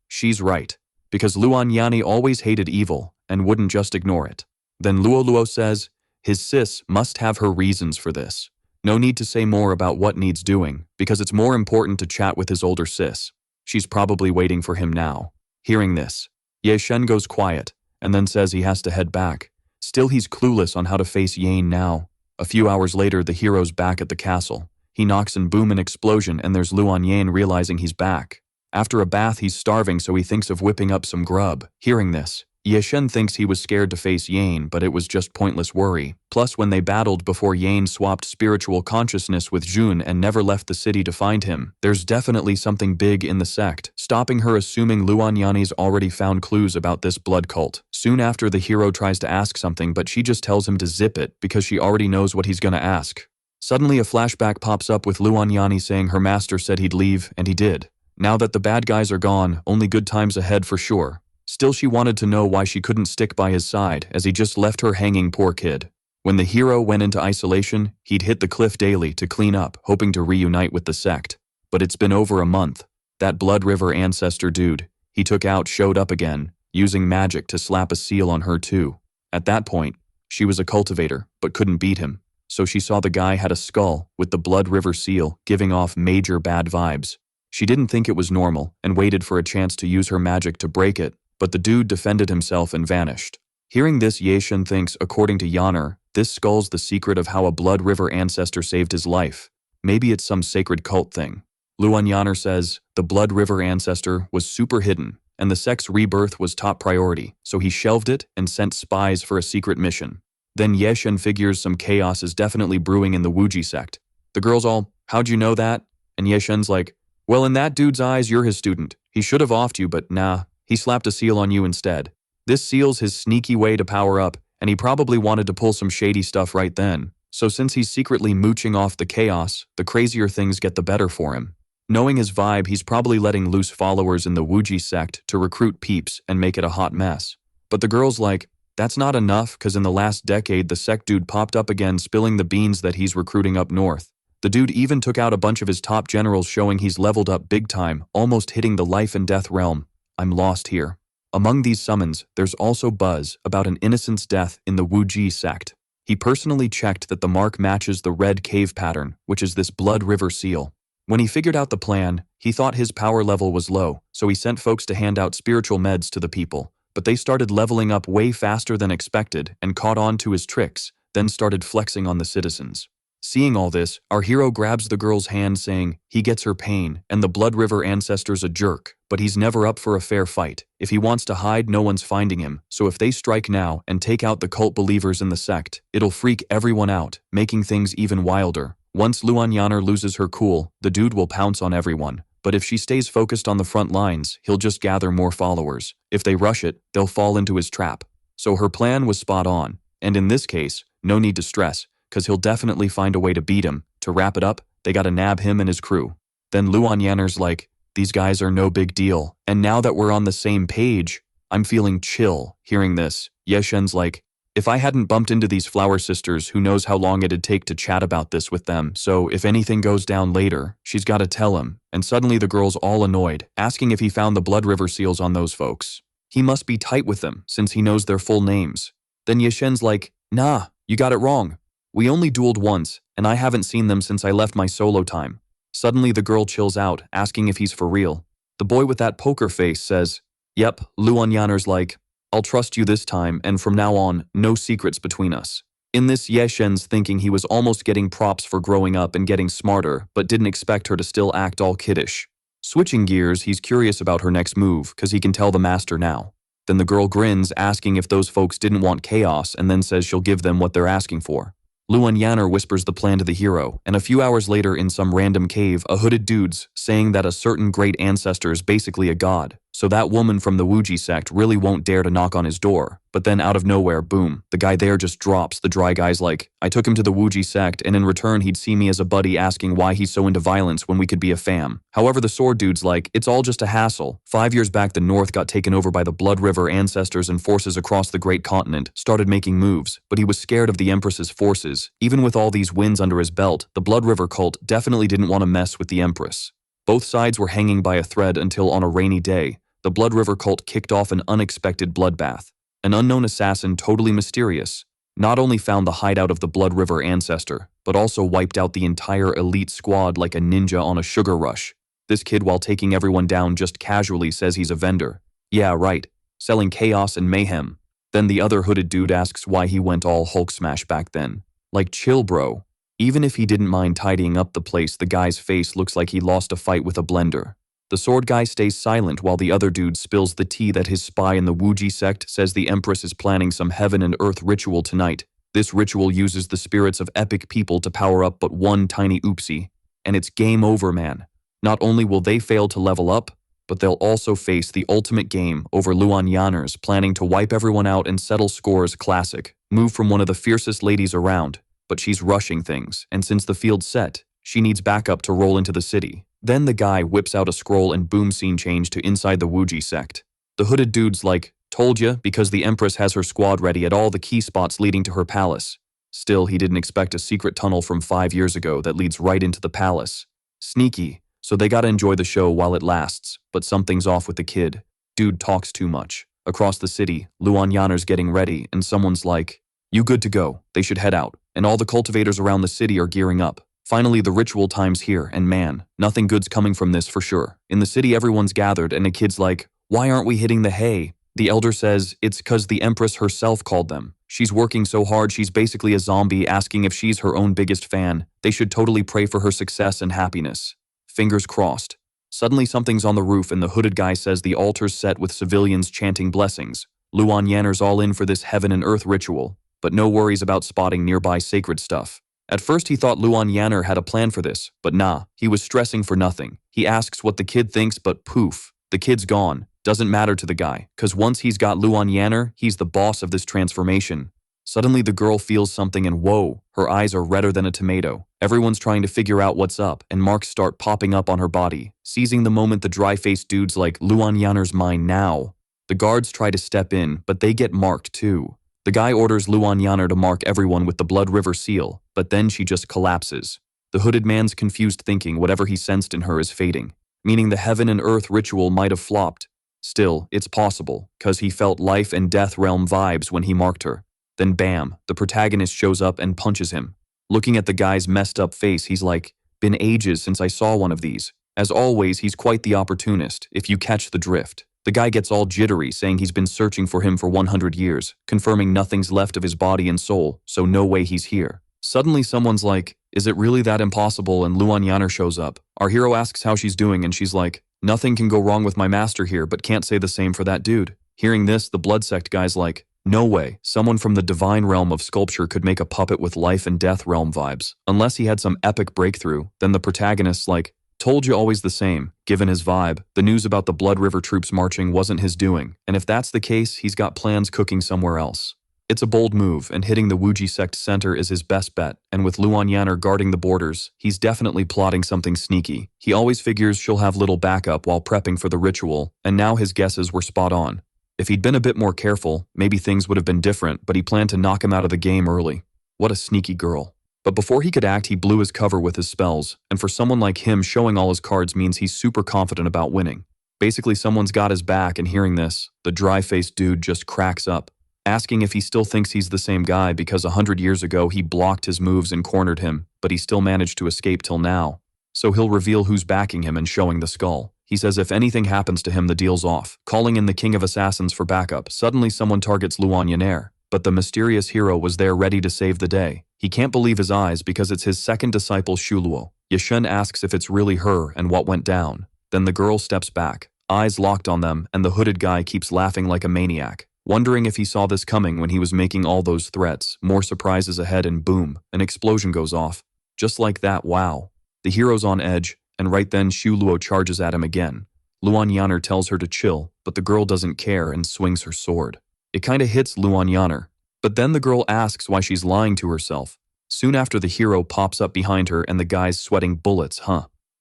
she's right. Because Luanyane always hated evil and wouldn't just ignore it. Then Luo says, his sis must have her reasons for this. No need to say more about what needs doing, because it's more important to chat with his older sis. She's probably waiting for him now. Hearing this, Yeshen goes quiet, and then says he has to head back. Still he's clueless on how to face Yane now. A few hours later, the hero's back at the castle. He knocks and boom, an explosion, and there's Luan Yane realizing he's back. After a bath, he's starving, so he thinks of whipping up some grub. Hearing this, Yeshen thinks he was scared to face Yane, but it was just pointless worry. Plus, when they battled before Yane swapped spiritual consciousness with Jun and never left the city to find him, there's definitely something big in the sect, stopping her assuming Luanyane's already found clues about this blood cult. Soon after, the hero tries to ask something, but she just tells him to zip it because she already knows what he's gonna ask. Suddenly, a flashback pops up with Luanyane saying her master said he'd leave, and he did. Now that the bad guys are gone, only good times ahead for sure. Still, she wanted to know why she couldn't stick by his side, as he just left her hanging, poor kid. When the hero went into isolation, he'd hit the cliff daily to clean up, hoping to reunite with the sect. But it's been over a month. That Blood River ancestor dude he took out showed up again, using magic to slap a seal on her too. At that point, she was a cultivator, but couldn't beat him. So she saw the guy had a skull with the Blood River seal giving off major bad vibes. She didn't think it was normal and waited for a chance to use her magic to break it, but the dude defended himself and vanished. Hearing this, Yeshen thinks, according to Yaner, this skull's the secret of how a Blood River ancestor saved his life. Maybe it's some sacred cult thing. Luan Yaner says the Blood River ancestor was super hidden, and the sect's rebirth was top priority, so he shelved it and sent spies for a secret mission. Then Yeshen figures some chaos is definitely brewing in the Wuji sect. The girl's all, how'd you know that? And Yeshen's like, well, in that dude's eyes, you're his student. He should have offed you, but nah. He slapped a seal on you instead. This seal's his sneaky way to power up, and he probably wanted to pull some shady stuff right then. So since he's secretly mooching off the chaos, the crazier things get the better for him. Knowing his vibe, he's probably letting loose followers in the Wuji sect to recruit peeps and make it a hot mess. But the girl's like, that's not enough, cause in the last decade the sect dude popped up again spilling the beans that he's recruiting up north. The dude even took out a bunch of his top generals, showing he's leveled up big time, almost hitting the life and death realm. I'm lost here. Among these summons, there's also buzz about an innocent's death in the Wuji sect. He personally checked that the mark matches the red cave pattern, which is this Blood River seal. When he figured out the plan, he thought his power level was low, so he sent folks to hand out spiritual meds to the people. But they started leveling up way faster than expected and caught on to his tricks, then started flexing on the citizens. Seeing all this, our hero grabs the girl's hand saying he gets her pain and the Blood River ancestor's a jerk, but he's never up for a fair fight. If he wants to hide, no one's finding him, so if they strike now and take out the cult believers in the sect, it'll freak everyone out, making things even wilder. Once Luan Yaner loses her cool, the dude will pounce on everyone, but if she stays focused on the front lines, he'll just gather more followers. If they rush it, they'll fall into his trap. So her plan was spot on, and in this case, no need to stress, cause he'll definitely find a way to beat him. To wrap it up, they gotta nab him and his crew. Then Luan Yaner's like, these guys are no big deal, and now that we're on the same page, I'm feeling chill. Hearing this, Yeshen's like, if I hadn't bumped into these flower sisters, who knows how long it'd take to chat about this with them, so if anything goes down later, she's gotta tell him. And suddenly the girl's all annoyed, asking if he found the Blood River seals on those folks. He must be tight with them, since he knows their full names. Then Yeshen's like, nah, you got it wrong. We only dueled once, and I haven't seen them since I left my solo time. Suddenly the girl chills out, asking if he's for real. The boy with that poker face says, Yep, Luan Yanner's like, I'll trust you this time, and from now on, no secrets between us. In this, Ye Shen's thinking he was almost getting props for growing up and getting smarter, but didn't expect her to still act all kiddish. Switching gears, he's curious about her next move, cause he can tell the master now. Then the girl grins, asking if those folks didn't want chaos, and then says she'll give them what they're asking for. Luan Yanner whispers the plan to the hero, and a few hours later in some random cave, a hooded dude's saying that a certain great ancestor's basically a god, so that woman from the Wuji sect really won't dare to knock on his door. But then out of nowhere, boom, the guy there just drops. The dry guy's like, I took him to the Wuji sect, and in return he'd see me as a buddy, asking why he's so into violence when we could be a fam. However, the sword dude's like, it's all just a hassle. 5 years back, the North got taken over by the Blood River ancestors, and forces across the great continent started making moves, but he was scared of the Empress's forces. Even with all these wins under his belt, the Blood River cult definitely didn't want to mess with the Empress. Both sides were hanging by a thread until on a rainy day, the Blood River cult kicked off an unexpected bloodbath. An unknown assassin, totally mysterious, not only found the hideout of the Blood River ancestor, but also wiped out the entire elite squad like a ninja on a sugar rush. This kid, while taking everyone down just casually, says he's a vendor. Yeah, right, selling chaos and mayhem. Then the other hooded dude asks why he went all Hulk smash back then. Like, chill bro. Even if he didn't mind tidying up the place, the guy's face looks like he lost a fight with a blender. The sword guy stays silent while the other dude spills the tea that his spy in the Wuji sect says the Empress is planning some heaven and earth ritual tonight. This ritual uses the spirits of epic people to power up but one tiny oopsie. And it's game over, man. Not only will they fail to level up, but they'll also face the ultimate game over Luan Yanner's planning to wipe everyone out and settle scores. Classic move from one of the fiercest ladies around, but she's rushing things, and since the field's set, she needs backup to roll into the city. Then the guy whips out a scroll and boom, scene change to inside the Wuji sect. The hooded dude's like, told ya, because the Empress has her squad ready at all the key spots leading to her palace. Still, he didn't expect a secret tunnel from 5 years ago that leads right into the palace. Sneaky, so they gotta enjoy the show while it lasts, but something's off with the kid. Dude talks too much. Across the city, Luan Yanner's getting ready, and someone's like, you good to go, they should head out, and all the cultivators around the city are gearing up. Finally, the ritual time's here, and man, nothing good's coming from this for sure. In the city, everyone's gathered, and a kid's like, why aren't we hitting the hay? The elder says it's 'cause the Empress herself called them. She's working so hard she's basically a zombie, asking if she's her own biggest fan. They should totally pray for her success and happiness. Fingers crossed. Suddenly something's on the roof, and the hooded guy says the altar's set with civilians chanting blessings. Luan Yanner's all in for this heaven and earth ritual, but no worries about spotting nearby sacred stuff. At first he thought Luan Yanner had a plan for this, but nah, he was stressing for nothing. He asks what the kid thinks, but poof, the kid's gone. Doesn't matter to the guy, 'cause once he's got Luan Yanner, he's the boss of this transformation. Suddenly the girl feels something, and whoa, her eyes are redder than a tomato. Everyone's trying to figure out what's up, and marks start popping up on her body. Seizing the moment, the dry-faced dude's like, Luan Yanner's mine now. The guards try to step in, but they get marked too. The guy orders Luan Yanner to mark everyone with the Blood River seal, but then she just collapses. The hooded man's confused, thinking whatever he sensed in her is fading, meaning the heaven and earth ritual might have flopped. Still, it's possible, 'cause he felt life and death realm vibes when he marked her. Then bam, the protagonist shows up and punches him. Looking at the guy's messed up face, he's like, been ages since I saw one of these. As always, he's quite the opportunist, if you catch the drift. The guy gets all jittery, saying he's been searching for him for 100 years, confirming nothing's left of his body and soul, so no way he's here. Suddenly someone's like, is it really that impossible? And Luan Yanner shows up. Our hero asks how she's doing, and she's like, nothing can go wrong with my master here, but can't say the same for that dude. Hearing this, the blood sect guy's like, no way, someone from the divine realm of sculpture could make a puppet with life and death realm vibes. Unless he had some epic breakthrough. Then the protagonist's like, told you always the same. Given his vibe, the news about the Blood River troops marching wasn't his doing, and if that's the case, he's got plans cooking somewhere else. It's a bold move, and hitting the Wuji sect center is his best bet, and with Luan Yanner guarding the borders, he's definitely plotting something sneaky. He always figures she'll have little backup while prepping for the ritual, and now his guesses were spot on. If he'd been a bit more careful, maybe things would have been different, but he planned to knock him out of the game early. What a sneaky girl. But before he could act, he blew his cover with his spells, and for someone like him, showing all his cards means he's super confident about winning. Basically, someone's got his back, and hearing this, the dry-faced dude just cracks up, asking if he still thinks he's the same guy because 100 years ago he blocked his moves and cornered him, but he still managed to escape till now. So he'll reveal who's backing him and showing the skull. He says if anything happens to him, the deal's off. Calling in the king of assassins for backup, suddenly someone targets Lyan, but the mysterious hero was there ready to save the day. He can't believe his eyes because it's his second disciple Shuluo. Yashen asks if it's really her and what went down. Then the girl steps back, eyes locked on them, and the hooded guy keeps laughing like a maniac. Wondering if he saw this coming when he was making all those threats, more surprises ahead, and boom, an explosion goes off. Just like that, wow. The hero's on edge, and right then Shuluo charges at him again. Lyan tells her to chill, but the girl doesn't care and swings her sword. It kinda hits Lyan, but then the girl asks why she's lying to herself. Soon after, the hero pops up behind her and the guy's sweating bullets,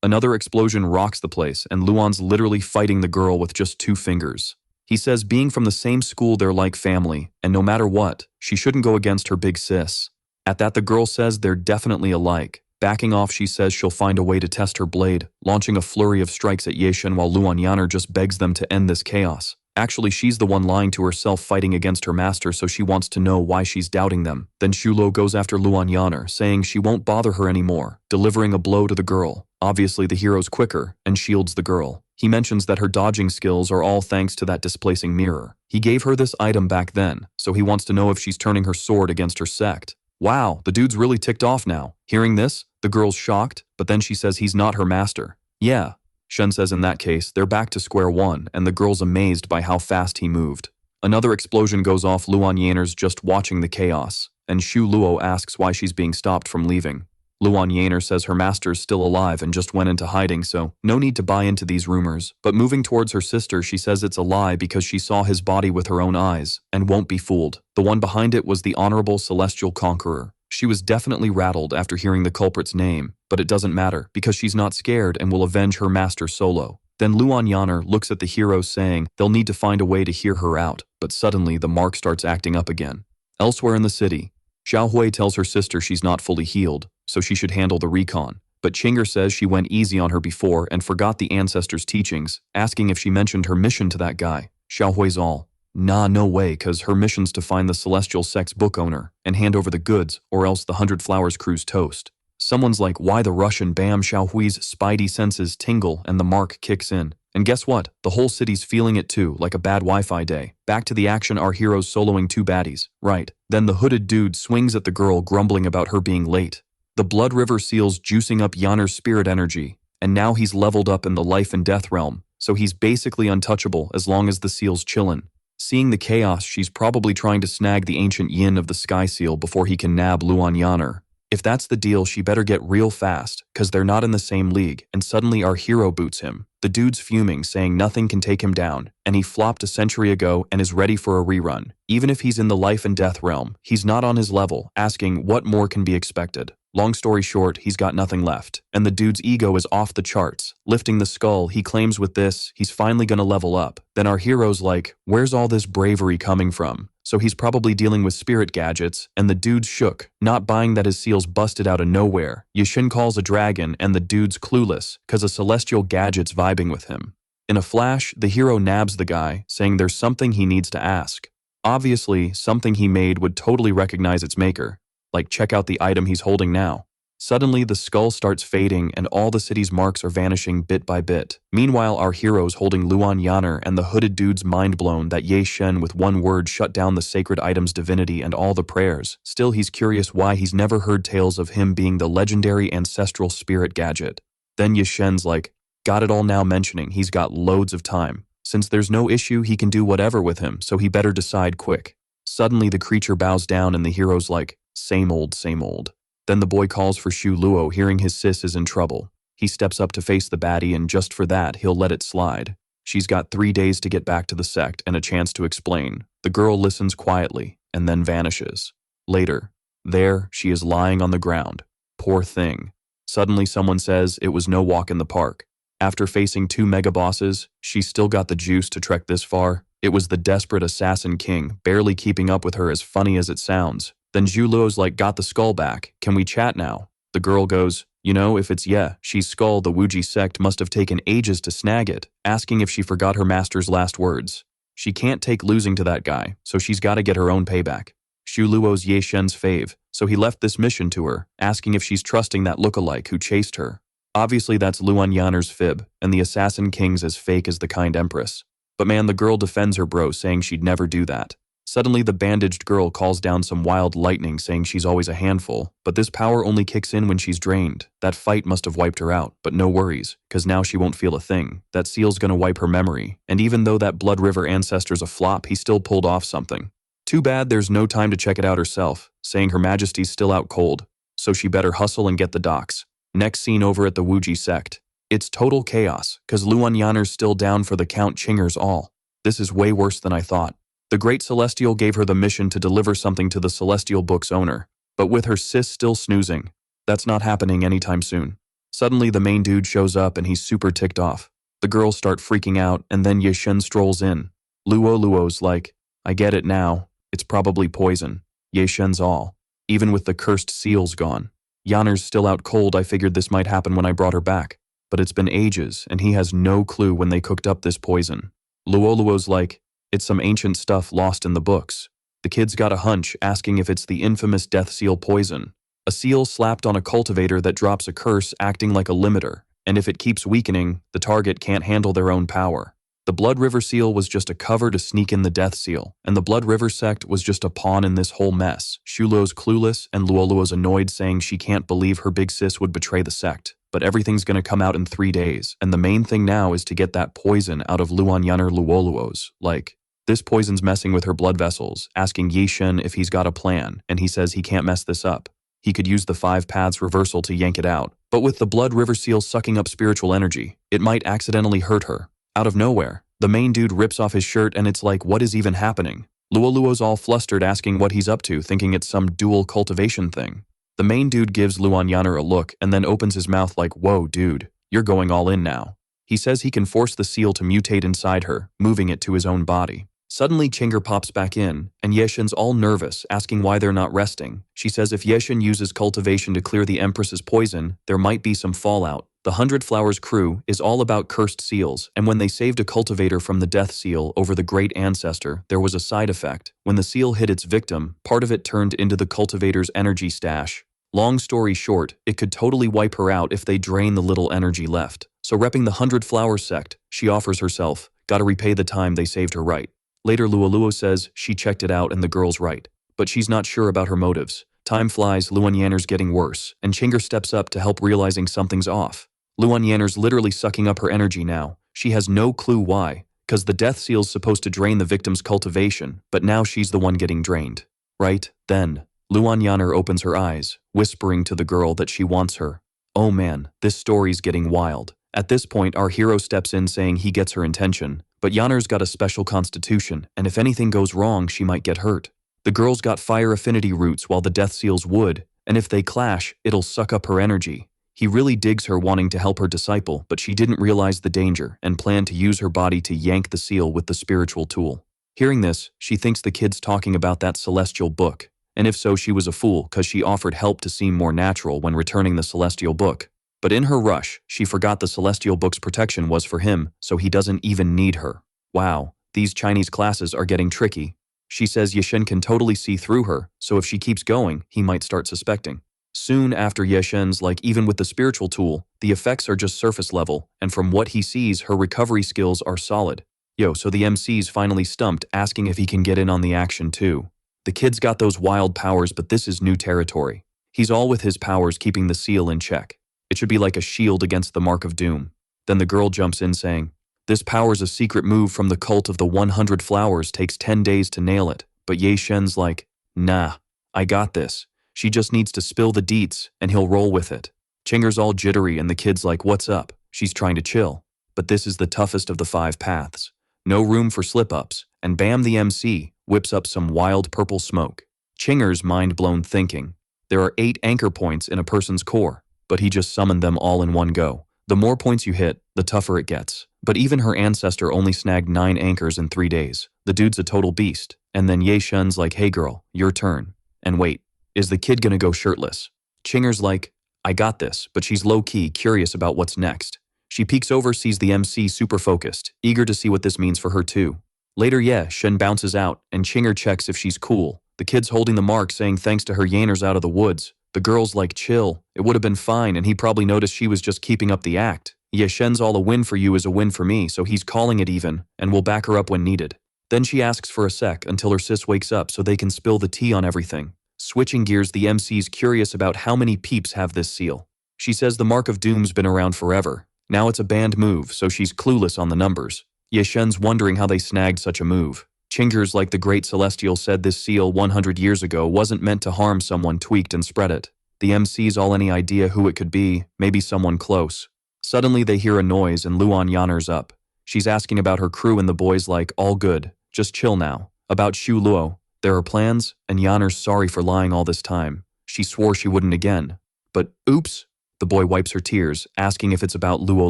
Another explosion rocks the place, and Luan's literally fighting the girl with just 2 fingers. He says being from the same school they're like family, and no matter what, she shouldn't go against her big sis. At that, the girl says they're definitely alike. Backing off, she says she'll find a way to test her blade, launching a flurry of strikes at Yashen while Lyan just begs them to end this chaos. Actually, she's the one lying to herself, fighting against her master, so she wants to know why she's doubting them. Then Shuluo goes after Lyan, saying she won't bother her anymore, delivering a blow to the girl. Obviously, the hero's quicker and shields the girl. He mentions that her dodging skills are all thanks to that displacing mirror. He gave her this item back then, so he wants to know if she's turning her sword against her sect. Wow, the dude's really ticked off now. Hearing this, the girl's shocked, but then she says he's not her master. Yeah. Shen says in that case, they're back to square one, and the girl's amazed by how fast he moved. Another explosion goes off. Lyan's just watching the chaos, and Shuluo asks why she's being stopped from leaving. Lyan says her master's still alive and just went into hiding, so no need to buy into these rumors. But moving towards her sister, she says it's a lie because she saw his body with her own eyes and won't be fooled. The one behind it was the honorable celestial conqueror. She was definitely rattled after hearing the culprit's name, but it doesn't matter because she's not scared and will avenge her master solo. Then Lyan looks at the hero, saying they'll need to find a way to hear her out, but suddenly the mark starts acting up again. Elsewhere in the city, Xiaohui tells her sister she's not fully healed, so she should handle the recon. But Chinger says she went easy on her before and forgot the ancestors' teachings, asking if she mentioned her mission to that guy. Xiaohui's all, nah, no way, cause her mission's to find the Celestial Sect's book owner and hand over the goods, or else the 100 Flowers crew's toast. Someone's like, why the Russian? Bam, Xiaohui's spidey senses tingle and the mark kicks in. And guess what? The whole city's feeling it too, like a bad Wi-Fi day. Back to the action, our heroes soloing 2 baddies. Right. Then the hooded dude swings at the girl, grumbling about her being late. The Blood River seal's juicing up Yanner's spirit energy, and now he's leveled up in the life and death realm, so he's basically untouchable as long as the seal's chillin'. Seeing the chaos, she's probably trying to snag the ancient yin of the sky seal before he can nab Lyan. If that's the deal, she better get real fast, cause they're not in the same league, and suddenly our hero boots him. The dude's fuming, saying nothing can take him down, and he flopped a century ago and is ready for a rerun. Even if he's in the life and death realm, he's not on his level, asking what more can be expected. Long story short, he's got nothing left, and the dude's ego is off the charts. Lifting the skull, he claims with this, he's finally gonna level up. Then our hero's like, where's all this bravery coming from? So he's probably dealing with spirit gadgets, and the dude's shook, not buying that his seal's busted out of nowhere. Yashin calls a dragon, and the dude's clueless, cause a celestial gadget's vibing with him. In a flash, the hero nabs the guy, saying there's something he needs to ask. Obviously, something he made would totally recognize its maker. Like, check out the item he's holding now. Suddenly, the skull starts fading and all the city's marks are vanishing bit by bit. Meanwhile, our heroes holding Lyan and the hooded dude's mind blown that Ye Shen with one word shut down the sacred item's divinity and all the prayers. Still, he's curious why he's never heard tales of him being the legendary ancestral spirit gadget. Then Ye Shen's like, got it all now, mentioning he's got loads of time. Since there's no issue, he can do whatever with him, so he better decide quick. Suddenly, the creature bows down and the hero's like, same old, same old. Then the boy calls for Shu Luo, hearing his sis is in trouble. He steps up to face the baddie, and just for that, he'll let it slide. She's got 3 days to get back to the sect and a chance to explain. The girl listens quietly and then vanishes. Later, there, she is lying on the ground. Poor thing. Suddenly someone says it was no walk in the park. After facing 2 mega bosses, she's still got the juice to trek this far. It was the desperate assassin king, barely keeping up with her, as funny as it sounds. Then Zhu Luo's like, got the skull back, can we chat now? The girl goes, you know, if it's she's skull, the Wuji sect must have taken ages to snag it, asking if she forgot her master's last words. She can't take losing to that guy, so she's gotta get her own payback. Shu Luo's Ye Shen's fave, so he left this mission to her, asking if she's trusting that lookalike who chased her. Obviously that's Luan Yanner's fib, and the assassin king's as fake as the kind Empress. But man, the girl defends her bro, saying she'd never do that. Suddenly the bandaged girl calls down some wild lightning, saying she's always a handful, but this power only kicks in when she's drained. That fight must have wiped her out, but no worries, cause now she won't feel a thing. That seal's gonna wipe her memory, and even though that Blood River ancestor's a flop, he still pulled off something. Too bad there's no time to check it out herself, saying Her Majesty's still out cold, so she better hustle and get the docs. Next scene over at the Wuji sect. It's total chaos, cause Luan Yanner's still down for the Count Chingers all. This is way worse than I thought. The Great Celestial gave her the mission to deliver something to the Celestial Book's owner, but with her sis still snoozing, that's not happening anytime soon. Suddenly the main dude shows up and he's super ticked off. The girls start freaking out and then Yeshen strolls in. Luo's like, I get it now, it's probably poison. Yeshen's all. Even with the cursed seals gone. Yanner's still out cold. I figured this might happen when I brought her back, but it's been ages and he has no clue when they cooked up this poison. Luo's like, it's some ancient stuff lost in the books. The kid's got a hunch, asking if it's the infamous death seal poison. A seal slapped on a cultivator that drops a curse acting like a limiter, and if it keeps weakening, the target can't handle their own power. The Blood River seal was just a cover to sneak in the death seal, and the Blood River sect was just a pawn in this whole mess. Shulo's clueless and Luoluo's annoyed, saying she can't believe her big sis would betray the sect. But everything's gonna come out in 3 days, and the main thing now is to get that poison out of Luan Yanner Luoluo's. Like, this poison's messing with her blood vessels, asking Yeshen if he's got a plan, and he says he can't mess this up. He could use the 5 paths reversal to yank it out, but with the Blood River seal sucking up spiritual energy, it might accidentally hurt her. Out of nowhere, the main dude rips off his shirt and it's like, what is even happening? Luoluo's all flustered, asking what he's up to, thinking it's some dual cultivation thing. The main dude gives Luan Yanner a look and then opens his mouth like, whoa dude, you're going all in now. He says he can force the seal to mutate inside her, moving it to his own body. Suddenly Chinger pops back in, and Yeshen's all nervous, asking why they're not resting. She says if Yeshen uses cultivation to clear the Empress's poison, there might be some fallout. The 100 Flowers crew is all about cursed seals, and when they saved a cultivator from the death seal over the great ancestor, there was a side effect. When the seal hit its victim, part of it turned into the cultivator's energy stash. Long story short, it could totally wipe her out if they drain the little energy left. So repping the 100 Flowers sect, she offers herself, gotta repay the time they saved her right. Later Luoluo says she checked it out and the girl's right, but she's not sure about her motives. Time flies, Luan Yanner's getting worse, and Chinger steps up to help, realizing something's off. Luan Yanner's literally sucking up her energy now. She has no clue why, cause the death seal's supposed to drain the victim's cultivation, but now she's the one getting drained. Right then, Luan Yanner opens her eyes, whispering to the girl that she wants her. Oh man, this story's getting wild. At this point, our hero steps in saying he gets her intention, but Yanner's got a special constitution, and if anything goes wrong, she might get hurt. The girl's got fire affinity roots while the death seal's wood, and if they clash, it'll suck up her energy. He really digs her, wanting to help her disciple, but she didn't realize the danger and planned to use her body to yank the seal with the spiritual tool. Hearing this, she thinks the kid's talking about that celestial book, and if so, she was a fool cause she offered help to seem more natural when returning the celestial book. But in her rush, she forgot the celestial book's protection was for him, so he doesn't even need her. Wow, these Chinese classes are getting tricky. She says Yeshen can totally see through her, so if she keeps going, he might start suspecting. Soon after Yeshen's like, even with the spiritual tool, the effects are just surface level, and from what he sees, her recovery skills are solid. Yo, so the MC's finally stumped, asking if he can get in on the action too. The kid's got those wild powers, but this is new territory. He's all with his powers keeping the seal in check. It should be like a shield against the mark of doom. Then the girl jumps in saying, this power's a secret move from the cult of the 100 Flowers, takes 10 days to nail it. But Ye Shen's like, nah, I got this. She just needs to spill the deets, and he'll roll with it. Chinger's all jittery and the kid's like, what's up? She's trying to chill. But this is the toughest of the 5 paths. No room for slip-ups, and bam, the MC whips up some wild purple smoke. Chinger's mind-blown, thinking, there are 8 anchor points in a person's core, but he just summoned them all in one go. The more points you hit, the tougher it gets. But even her ancestor only snagged 9 anchors in 3 days. The dude's a total beast. And then Ye Shen's like, hey girl, your turn. And wait, is the kid gonna go shirtless? Chinger's like, I got this, but she's low-key curious about what's next. She peeks over, sees the MC super focused, eager to see what this means for her too. Later, Ye Shen bounces out, and Chinger checks if she's cool. The kid's holding the mark, saying thanks to her Yanner's out of the woods, The girl's like, chill, it would have been fine and he probably noticed she was just keeping up the act. Yeshen's all a win for you is a win for me, so he's calling it even, and we'll back her up when needed. Then she asks for a sec until her sis wakes up so they can spill the tea on everything. Switching gears, the MC's curious about how many peeps have this seal. She says the Mark of Doom's been around forever. Now it's a banned move, so she's clueless on the numbers. Yeshen's wondering how they snagged such a move. Chingers like the Great Celestial said this seal 100 years ago wasn't meant to harm someone, tweaked and spread it. The MC's all any idea who it could be, maybe someone close. Suddenly they hear a noise and Luan Yanner's up. She's asking about her crew and the boy's like, all good, just chill now. About Shu Luo, there are plans, and Yanner's sorry for lying all this time. She swore she wouldn't again. But, oops, the boy wipes her tears, asking if it's about Luo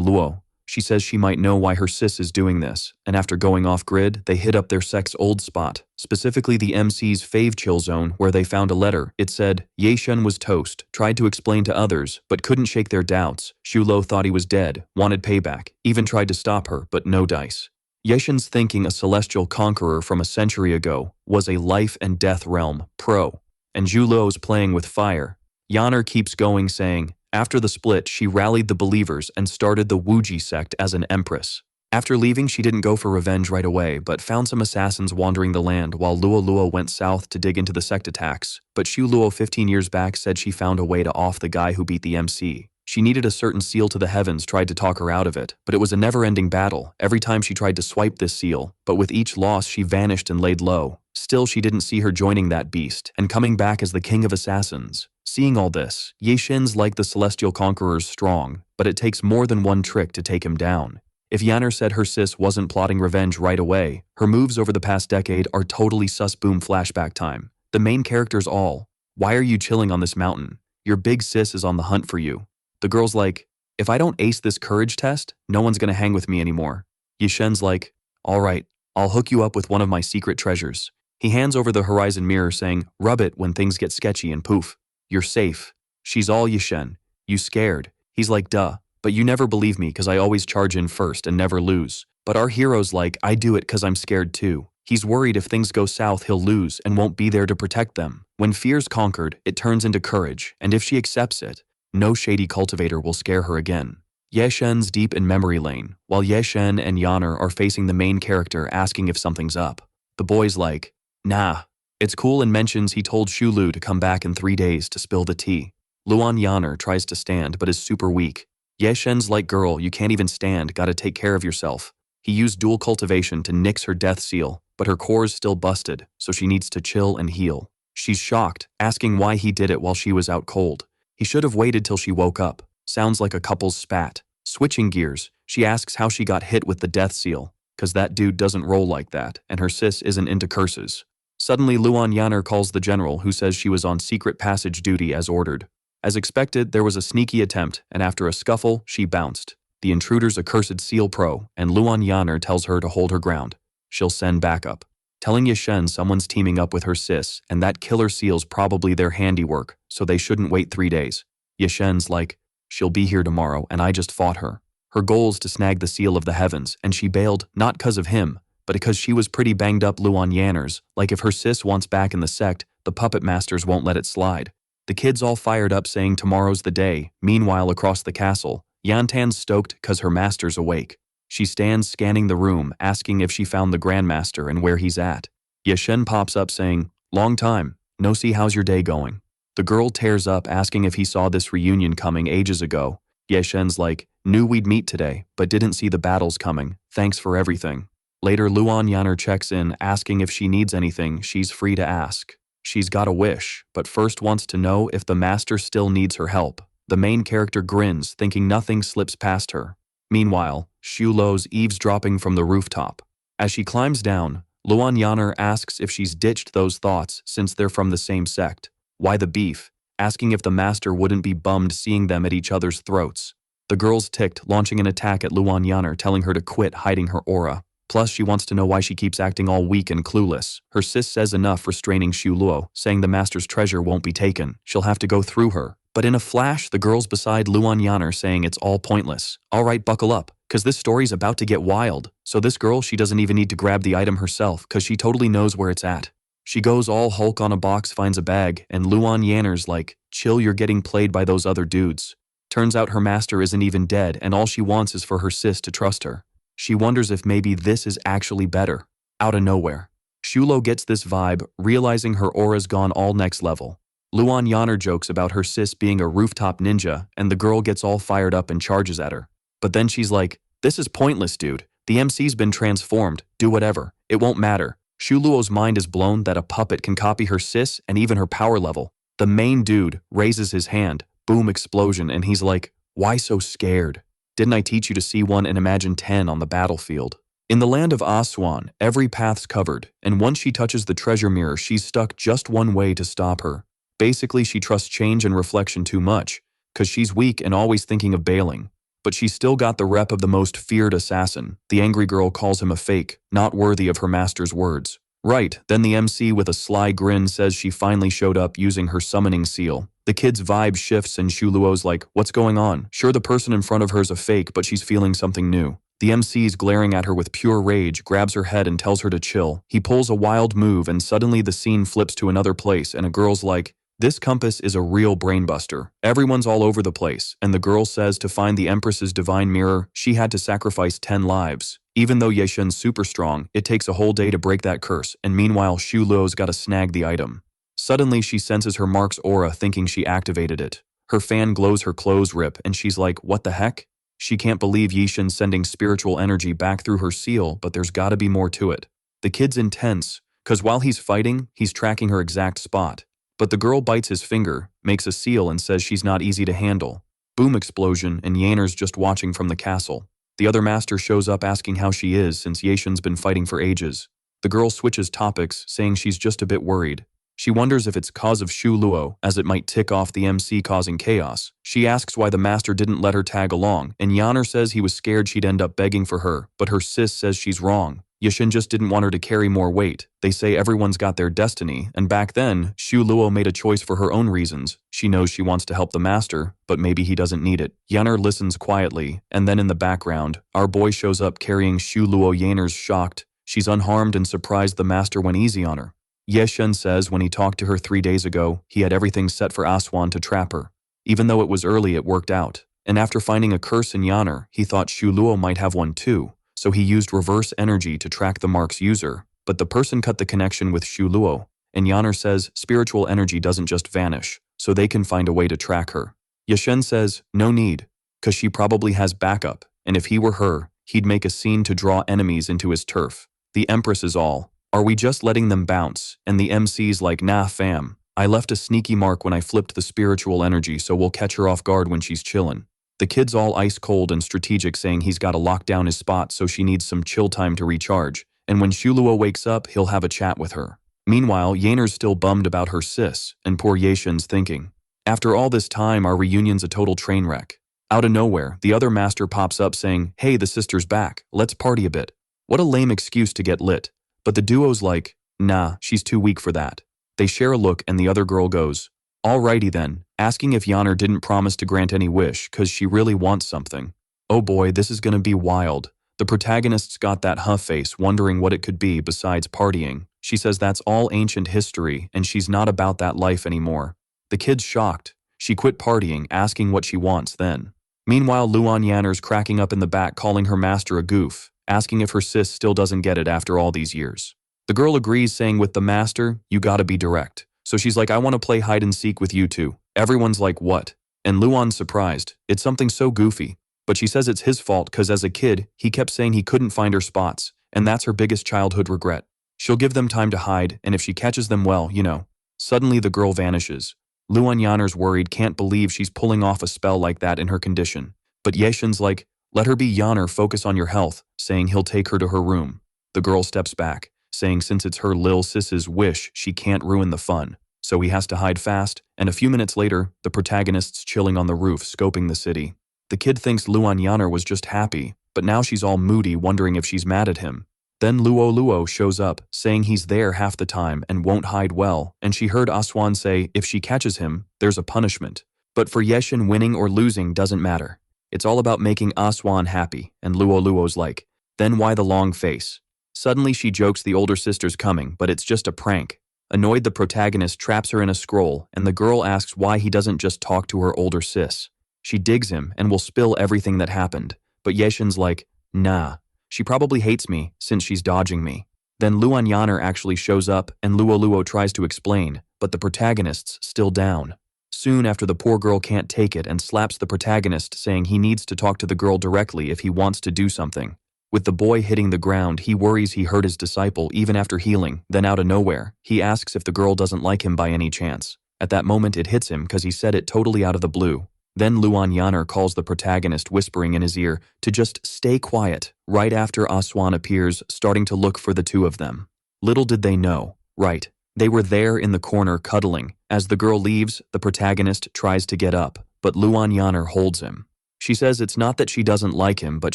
Luo. She says she might know why her sis is doing this, and after going off-grid, they hit up their sect's old spot, specifically the MC's fave chill zone where they found a letter. It said, Yeshen was toast, tried to explain to others, but couldn't shake their doubts. Shulo thought he was dead, wanted payback, even tried to stop her, but no dice. Yeshen's thinking a celestial conqueror from a century ago was a life and death realm pro, and Zhulo's playing with fire. Yanner keeps going saying, after the split, she rallied the believers and started the Wuji sect as an empress. After leaving, she didn't go for revenge right away, but found some assassins wandering the land while Luo Luo went south to dig into the sect attacks. But Shu Luo 15 years back said she found a way to off the guy who beat the MC. She needed a certain seal to the heavens, tried to talk her out of it, but it was a never-ending battle every time she tried to swipe this seal, but with each loss she vanished and laid low. Still, she didn't see her joining that beast and coming back as the king of assassins. Seeing all this, Yeshen's like the celestial conqueror's strong, but it takes more than one trick to take him down. If Yanner said her sis wasn't plotting revenge right away, her moves over the past decade are totally sus. Boom flashback time. The main character's all, why are you chilling on this mountain? Your big sis is on the hunt for you. The girl's like, if I don't ace this courage test, no one's gonna hang with me anymore. Yeshen's like, alright, I'll hook you up with one of my secret treasures. He hands over the horizon mirror saying, rub it when things get sketchy and poof. You're safe. She's all Yeshen. You scared? He's like, duh, but you never believe me cause I always charge in first and never lose. But our hero's like, I do it cause I'm scared too. He's worried if things go south he'll lose and won't be there to protect them. When fear's conquered, it turns into courage, and if she accepts it, no shady cultivator will scare her again. Yeshen's deep in memory lane, while Yeshen and Yanner are facing the main character asking if something's up. The boy's like, nah. It's cool and mentions he told Shulu to come back in 3 days to spill the tea. Luan Yanner tries to stand but is super weak. Yeshen's like, girl, you can't even stand, gotta take care of yourself. He used dual cultivation to nix her death seal, but her core's still busted, so she needs to chill and heal. She's shocked, asking why he did it while she was out cold. He should have waited till she woke up. Sounds like a couple's spat. Switching gears, she asks how she got hit with the death seal, cause that dude doesn't roll like that, and her sis isn't into curses. Suddenly, Luan Yanner calls the general, who says she was on secret passage duty as ordered. As expected, there was a sneaky attempt, and after a scuffle, she bounced. The intruder's a cursed seal pro, and Luan Yanner tells her to hold her ground. She'll send backup. Telling Yeshen someone's teaming up with her sis, and that killer seal's probably their handiwork, so they shouldn't wait 3 days. Yeshen's like, she'll be here tomorrow, and I just fought her. Her goal's to snag the seal of the heavens, and she bailed, not cause of him, but because she was pretty banged up. Luan Yanner's, like if her sis wants back in the sect, the puppet masters won't let it slide. The kids all fired up saying tomorrow's the day. Meanwhile, across the castle, Yantan's stoked cause her master's awake. She stands scanning the room, asking if she found the Grandmaster and where he's at. Yeshen pops up saying, long time, no see how's your day going? The girl tears up asking if he saw this reunion coming ages ago. Yeshen's like, knew we'd meet today, but didn't see the battles coming, thanks for everything. Later, Luan Yanner checks in, asking if she needs anything she's free to ask. She's got a wish, but first wants to know if the master still needs her help. The main character grins, thinking nothing slips past her. Meanwhile, Shulo's eavesdropping from the rooftop. As she climbs down, Luan Yanner asks if she's ditched those thoughts since they're from the same sect. Why the beef? Asking if the master wouldn't be bummed seeing them at each other's throats. The girl's ticked, launching an attack at Luan Yanner, telling her to quit hiding her aura. Plus, she wants to know why she keeps acting all weak and clueless. Her sis says enough, restraining Shulo, saying the master's treasure won't be taken. She'll have to go through her. But in a flash, the girl's beside Luan Yanner saying it's all pointless. Alright, buckle up, cause this story's about to get wild. So this girl, she doesn't even need to grab the item herself, cause she totally knows where it's at. She goes all Hulk on a box, finds a bag, and Luan Yanner's like, chill, you're getting played by those other dudes. Turns out her master isn't even dead, and all she wants is for her sis to trust her. She wonders if maybe this is actually better. Out of nowhere, Shulo gets this vibe, realizing her aura's gone all next level. Luan Yanner jokes about her sis being a rooftop ninja, and the girl gets all fired up and charges at her. But then she's like, this is pointless, dude. The MC's been transformed, do whatever, it won't matter. Shuluo's mind is blown that a puppet can copy her sis and even her power level. The main dude raises his hand, boom, explosion, and he's like, why so scared? Didn't I teach you to see one and imagine 10 on the battlefield? In the land of Aswan, every path's covered, and once she touches the treasure mirror, she's stuck just one way to stop her. Basically, she trusts change and reflection too much, cause she's weak and always thinking of bailing. But she's still got the rep of the most feared assassin. The angry girl calls him a fake, not worthy of her master's words. Right, then the MC with a sly grin says she finally showed up using her summoning seal. The kid's vibe shifts and Shuluo's like, what's going on? Sure, the person in front of her's a fake, but she's feeling something new. The MC's glaring at her with pure rage, grabs her head and tells her to chill. He pulls a wild move and suddenly the scene flips to another place and a girl's like, this compass is a real brainbuster. Everyone's all over the place, and the girl says to find the Empress's divine mirror, she had to sacrifice 10 lives. Even though Yeshen's super strong, it takes a whole day to break that curse, and meanwhile Shulo's gotta snag the item. Suddenly she senses her mark's aura, thinking she activated it. Her fan glows, her clothes rip, and she's like, what the heck? She can't believe Yeshen's sending spiritual energy back through her seal, but there's gotta be more to it. The kid's intense, cause while he's fighting, he's tracking her exact spot. But the girl bites his finger, makes a seal and says she's not easy to handle. Boom, explosion, and Yanner's just watching from the castle. The other master shows up asking how she is since Yeshen's been fighting for ages. The girl switches topics, saying she's just a bit worried. She wonders if it's cause of Shu Luo, as it might tick off the MC causing chaos. She asks why the master didn't let her tag along, and Yanner says he was scared she'd end up begging for her, but her sis says she's wrong. Yeshen just didn't want her to carry more weight. They say everyone's got their destiny, and back then, Shu Luo made a choice for her own reasons. She knows she wants to help the master, but maybe he doesn't need it. Yanner listens quietly, and then in the background, our boy shows up carrying Shu Luo. Yanner's shocked. She's unharmed and surprised the master went easy on her. Yeshen says when he talked to her 3 days ago, he had everything set for Aswan to trap her. Even though it was early, it worked out. And after finding a curse in Yanner, he thought Shu Luo might have one too. So he used reverse energy to track the mark's user, but the person cut the connection with Shu Luo, and Yanner says spiritual energy doesn't just vanish, so they can find a way to track her. Yeshen says, no need, cause she probably has backup, and if he were her, he'd make a scene to draw enemies into his turf. The Empress is all, are we just letting them bounce? And the MC's like, nah fam, I left a sneaky mark when I flipped the spiritual energy, so we'll catch her off guard when she's chillin'. The kid's all ice cold and strategic, saying he's gotta lock down his spot so she needs some chill time to recharge, and when Shuluo wakes up, he'll have a chat with her. Meanwhile, Yanner's still bummed about her sis, and poor Yeshen's thinking, after all this time, our reunion's a total train wreck. Out of nowhere, the other master pops up saying, hey, the sister's back, let's party a bit. What a lame excuse to get lit. But the duo's like, nah, she's too weak for that. They share a look and the other girl goes, alrighty then, asking if Yanner didn't promise to grant any wish cause she really wants something. Oh boy, this is gonna be wild. The protagonist's got that huff face, wondering what it could be besides partying. She says that's all ancient history and she's not about that life anymore. The kid's shocked. She quit partying, asking what she wants then. Meanwhile, Luan Yanner's cracking up in the back, calling her master a goof, asking if her sis still doesn't get it after all these years. The girl agrees, saying with the master, you gotta be direct. So she's like, I want to play hide and seek with you two. Everyone's like, what? And Luan's surprised. It's something so goofy. But she says it's his fault cause as a kid, he kept saying he couldn't find her spots, and that's her biggest childhood regret. She'll give them time to hide, and if she catches them, well, you know. Suddenly the girl vanishes. Luan Yanner's worried, can't believe she's pulling off a spell like that in her condition. But Yeshen's like, let her be, Yanner, focus on your health, saying he'll take her to her room. The girl steps back, saying since it's her lil sis's wish, she can't ruin the fun. So he has to hide fast, and a few minutes later, the protagonist's chilling on the roof, scoping the city. The kid thinks Luan Yanner was just happy, but now she's all moody, wondering if she's mad at him. Then Luo shows up, saying he's there half the time and won't hide well, and she heard Aswan say if she catches him, there's a punishment. But for Yeshen, winning or losing doesn't matter. It's all about making Aswan happy, and Luo's like, then why the long face? Suddenly she jokes the older sister's coming, but it's just a prank. Annoyed, the protagonist traps her in a scroll, and the girl asks why he doesn't just talk to her older sis. She digs him and will spill everything that happened, but Yeshin's like, nah, she probably hates me since she's dodging me. Then Luan Yaner actually shows up and Luo tries to explain, but the protagonist's still down. Soon after, the poor girl can't take it and slaps the protagonist, saying he needs to talk to the girl directly if he wants to do something. With the boy hitting the ground, he worries he hurt his disciple even after healing. Then out of nowhere, he asks if the girl doesn't like him by any chance. At that moment it hits him because he said it totally out of the blue. Then Luan Yaner calls the protagonist, whispering in his ear to just stay quiet, right after Aswan appears, starting to look for the two of them. Little did they know, right? They were there in the corner cuddling. As the girl leaves, the protagonist tries to get up, but Luan Yaner holds him. She says it's not that she doesn't like him, but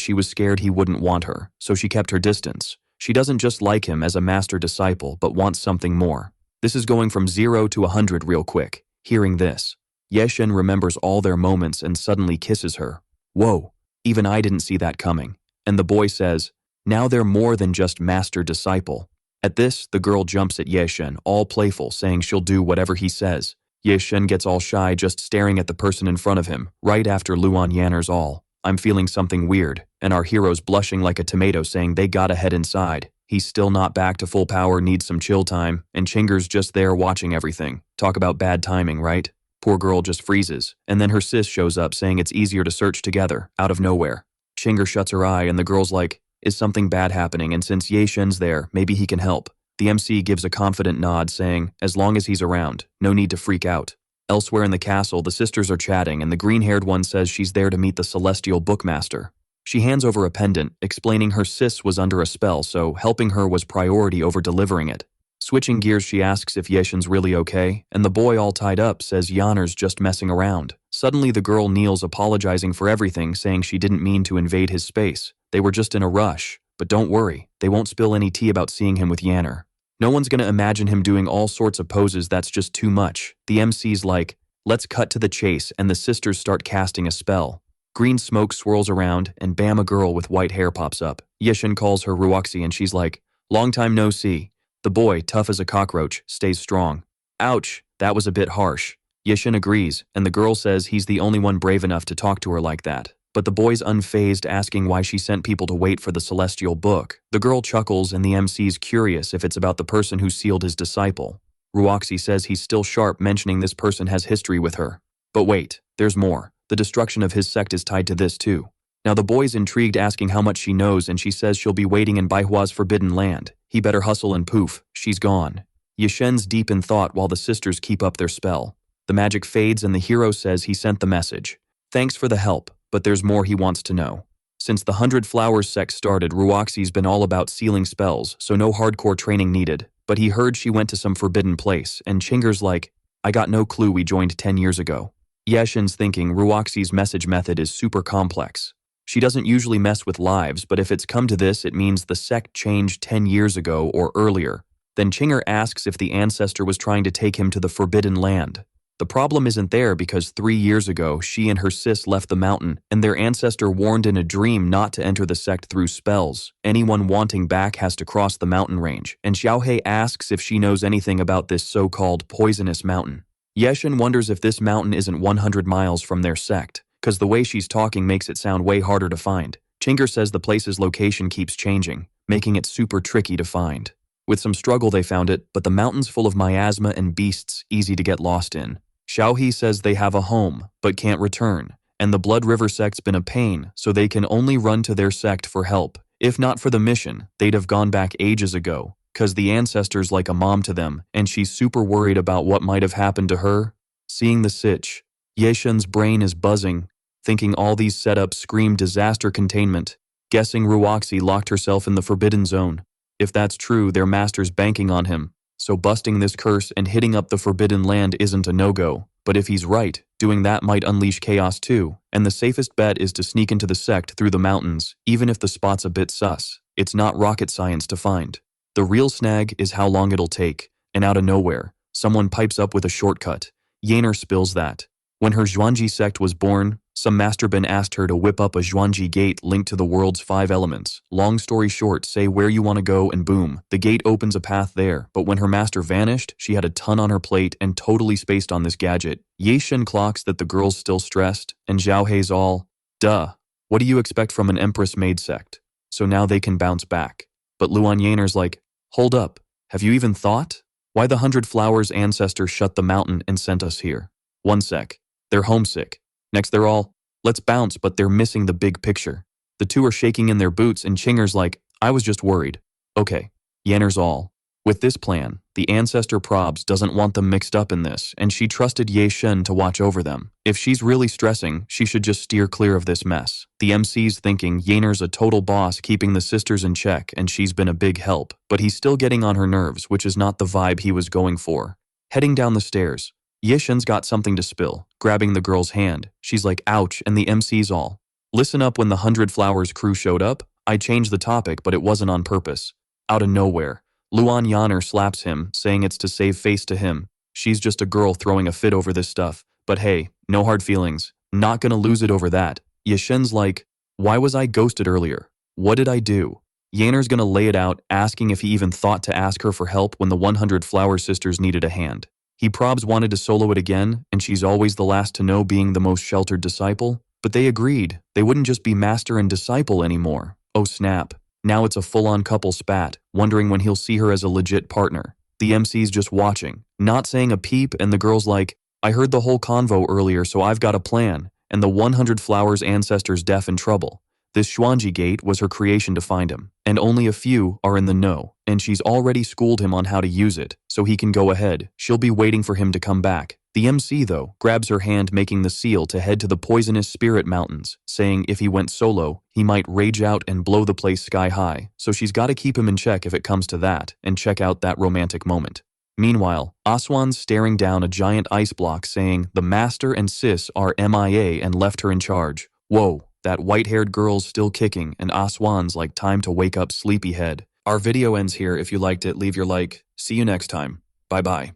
she was scared he wouldn't want her, so she kept her distance. She doesn't just like him as a master disciple, but wants something more. This is going from 0 to 100 real quick. Hearing this, Yeshin remembers all their moments and suddenly kisses her. Whoa, even I didn't see that coming. And the boy says, now they're more than just master-disciple. At this, the girl jumps at Yeshin, all playful, saying she'll do whatever he says. Yeshin gets all shy, just staring at the person in front of him, right after Luan Yaner's all. I'm feeling something weird, and our hero's blushing like a tomato, saying they gotta head inside. He's still not back to full power, needs some chill time, and Chinger's just there watching everything. Talk about bad timing, right? Poor girl just freezes, and then her sis shows up saying it's easier to search together, out of nowhere. Chinger shuts her eye and the girl's like, is something bad happening? And since Yeshin's there, maybe he can help. The MC gives a confident nod saying, as long as he's around, no need to freak out. Elsewhere in the castle, the sisters are chatting and the green-haired one says she's there to meet the celestial bookmaster. She hands over a pendant, explaining her sis was under a spell, so helping her was priority over delivering it. Switching gears, she asks if Yeshin's really okay, and the boy, all tied up, says Yaner's just messing around. Suddenly the girl kneels, apologizing for everything, saying she didn't mean to invade his space. They were just in a rush. But don't worry, they won't spill any tea about seeing him with Yaner. No one's gonna imagine him doing all sorts of poses, that's just too much. The MC's like, let's cut to the chase, and the sisters start casting a spell. Green smoke swirls around, and bam, a girl with white hair pops up. Yeshin calls her Ruoxi and she's like, long time no see. The boy, tough as a cockroach, stays strong. Ouch, that was a bit harsh. Yeshin agrees, and the girl says he's the only one brave enough to talk to her like that. But the boy's unfazed, asking why she sent people to wait for the celestial book. The girl chuckles and the MC's curious if it's about the person who sealed his disciple. Ruoxi says he's still sharp, mentioning this person has history with her. But wait, there's more. The destruction of his sect is tied to this too. Now the boy's intrigued, asking how much she knows, and she says she'll be waiting in Baihua's forbidden land. He better hustle, and poof, she's gone. Yeshen's deep in thought while the sisters keep up their spell. The magic fades and the hero says he sent the message. Thanks for the help, but there's more he wants to know. Since the 100 Flowers sect started, Ruoxi's been all about sealing spells, so no hardcore training needed. But he heard she went to some forbidden place, and Chinger's like, I got no clue, we joined 10 years ago. Yeshin's thinking Ruoxi's message method is super complex. She doesn't usually mess with lives, but if it's come to this, it means the sect changed 10 years ago or earlier. Then Chinger asks if the ancestor was trying to take him to the forbidden land. The problem isn't there because 3 years ago, she and her sis left the mountain, and their ancestor warned in a dream not to enter the sect through spells. Anyone wanting back has to cross the mountain range, and Xiaohei asks if she knows anything about this so-called poisonous mountain. Yeshin wonders if this mountain isn't 100 miles from their sect, because the way she's talking makes it sound way harder to find. Chinger says the place's location keeps changing, making it super tricky to find. With some struggle they found it, but the mountain's full of miasma and beasts easy to get lost in. Xiaohei says they have a home, but can't return, and the Blood River sect's been a pain, so they can only run to their sect for help. If not for the mission, they'd have gone back ages ago, cause the ancestor's like a mom to them, and she's super worried about what might have happened to her. Seeing the sitch, Yeshin's brain is buzzing, thinking all these setups scream disaster containment, guessing Ruoxi locked herself in the forbidden zone. If that's true, their master's banking on him, so busting this curse and hitting up the forbidden land isn't a no-go. But if he's right, doing that might unleash chaos too, and the safest bet is to sneak into the sect through the mountains, even if the spot's a bit sus. It's not rocket science to find. The real snag is how long it'll take, and out of nowhere, someone pipes up with a shortcut. Yaner spills that. When her Zhuangji sect was born, some masterbin asked her to whip up a Zhuangji gate linked to the world's 5 elements. Long story short, say where you want to go and boom, the gate opens a path there. But when her master vanished, she had a ton on her plate and totally spaced on this gadget. Ye Shen clocks that the girl's still stressed, and Zhao Hei's all, duh, what do you expect from an Empress maid sect? So now they can bounce back. But Luan Yaner's like, hold up, have you even thought? Why the 100 Flowers ancestor shut the mountain and sent us here? One sec. They're homesick. Next they're all, let's bounce, but they're missing the big picture. The two are shaking in their boots and Chinger's like, I was just worried. Okay, Yenner's all. With this plan, the ancestor probs doesn't want them mixed up in this, and she trusted Ye Shen to watch over them. If she's really stressing, she should just steer clear of this mess. The MC's thinking Yenner's a total boss keeping the sisters in check and she's been a big help, but he's still getting on her nerves, which is not the vibe he was going for. Heading down the stairs, Ye Shen's got something to spill, grabbing the girl's hand. She's like, ouch, and the MC's all. Listen up, when the 100 Flowers crew showed up, I changed the topic, but it wasn't on purpose. Out of nowhere, Luan Yanner slaps him, saying it's to save face to him. She's just a girl throwing a fit over this stuff. But hey, no hard feelings. Not gonna lose it over that. Ye Shen's like, why was I ghosted earlier? What did I do? Yanner's gonna lay it out, asking if he even thought to ask her for help when the 100 Flower sisters needed a hand. He probs wanted to solo it again, and she's always the last to know, being the most sheltered disciple. But they agreed. They wouldn't just be master and disciple anymore. Oh snap. Now it's a full-on couple spat, wondering when he'll see her as a legit partner. The MC's just watching, not saying a peep, and the girl's like, I heard the whole convo earlier, so I've got a plan, and the 100 Flowers ancestor's deaf in trouble. This Xuanji gate was her creation to find him, and only a few are in the know, and she's already schooled him on how to use it, so he can go ahead. She'll be waiting for him to come back. The MC, though, grabs her hand, making the seal to head to the poisonous spirit mountains, saying if he went solo, he might rage out and blow the place sky high, so she's got to keep him in check if it comes to that, and check out that romantic moment. Meanwhile, Aswan's staring down a giant ice block, saying the master and sis are MIA and left her in charge. Whoa, that white-haired girl's still kicking, and Aswan's like, time to wake up, sleepyhead. Our video ends here. If you liked it, leave your like. See you next time. Bye-bye.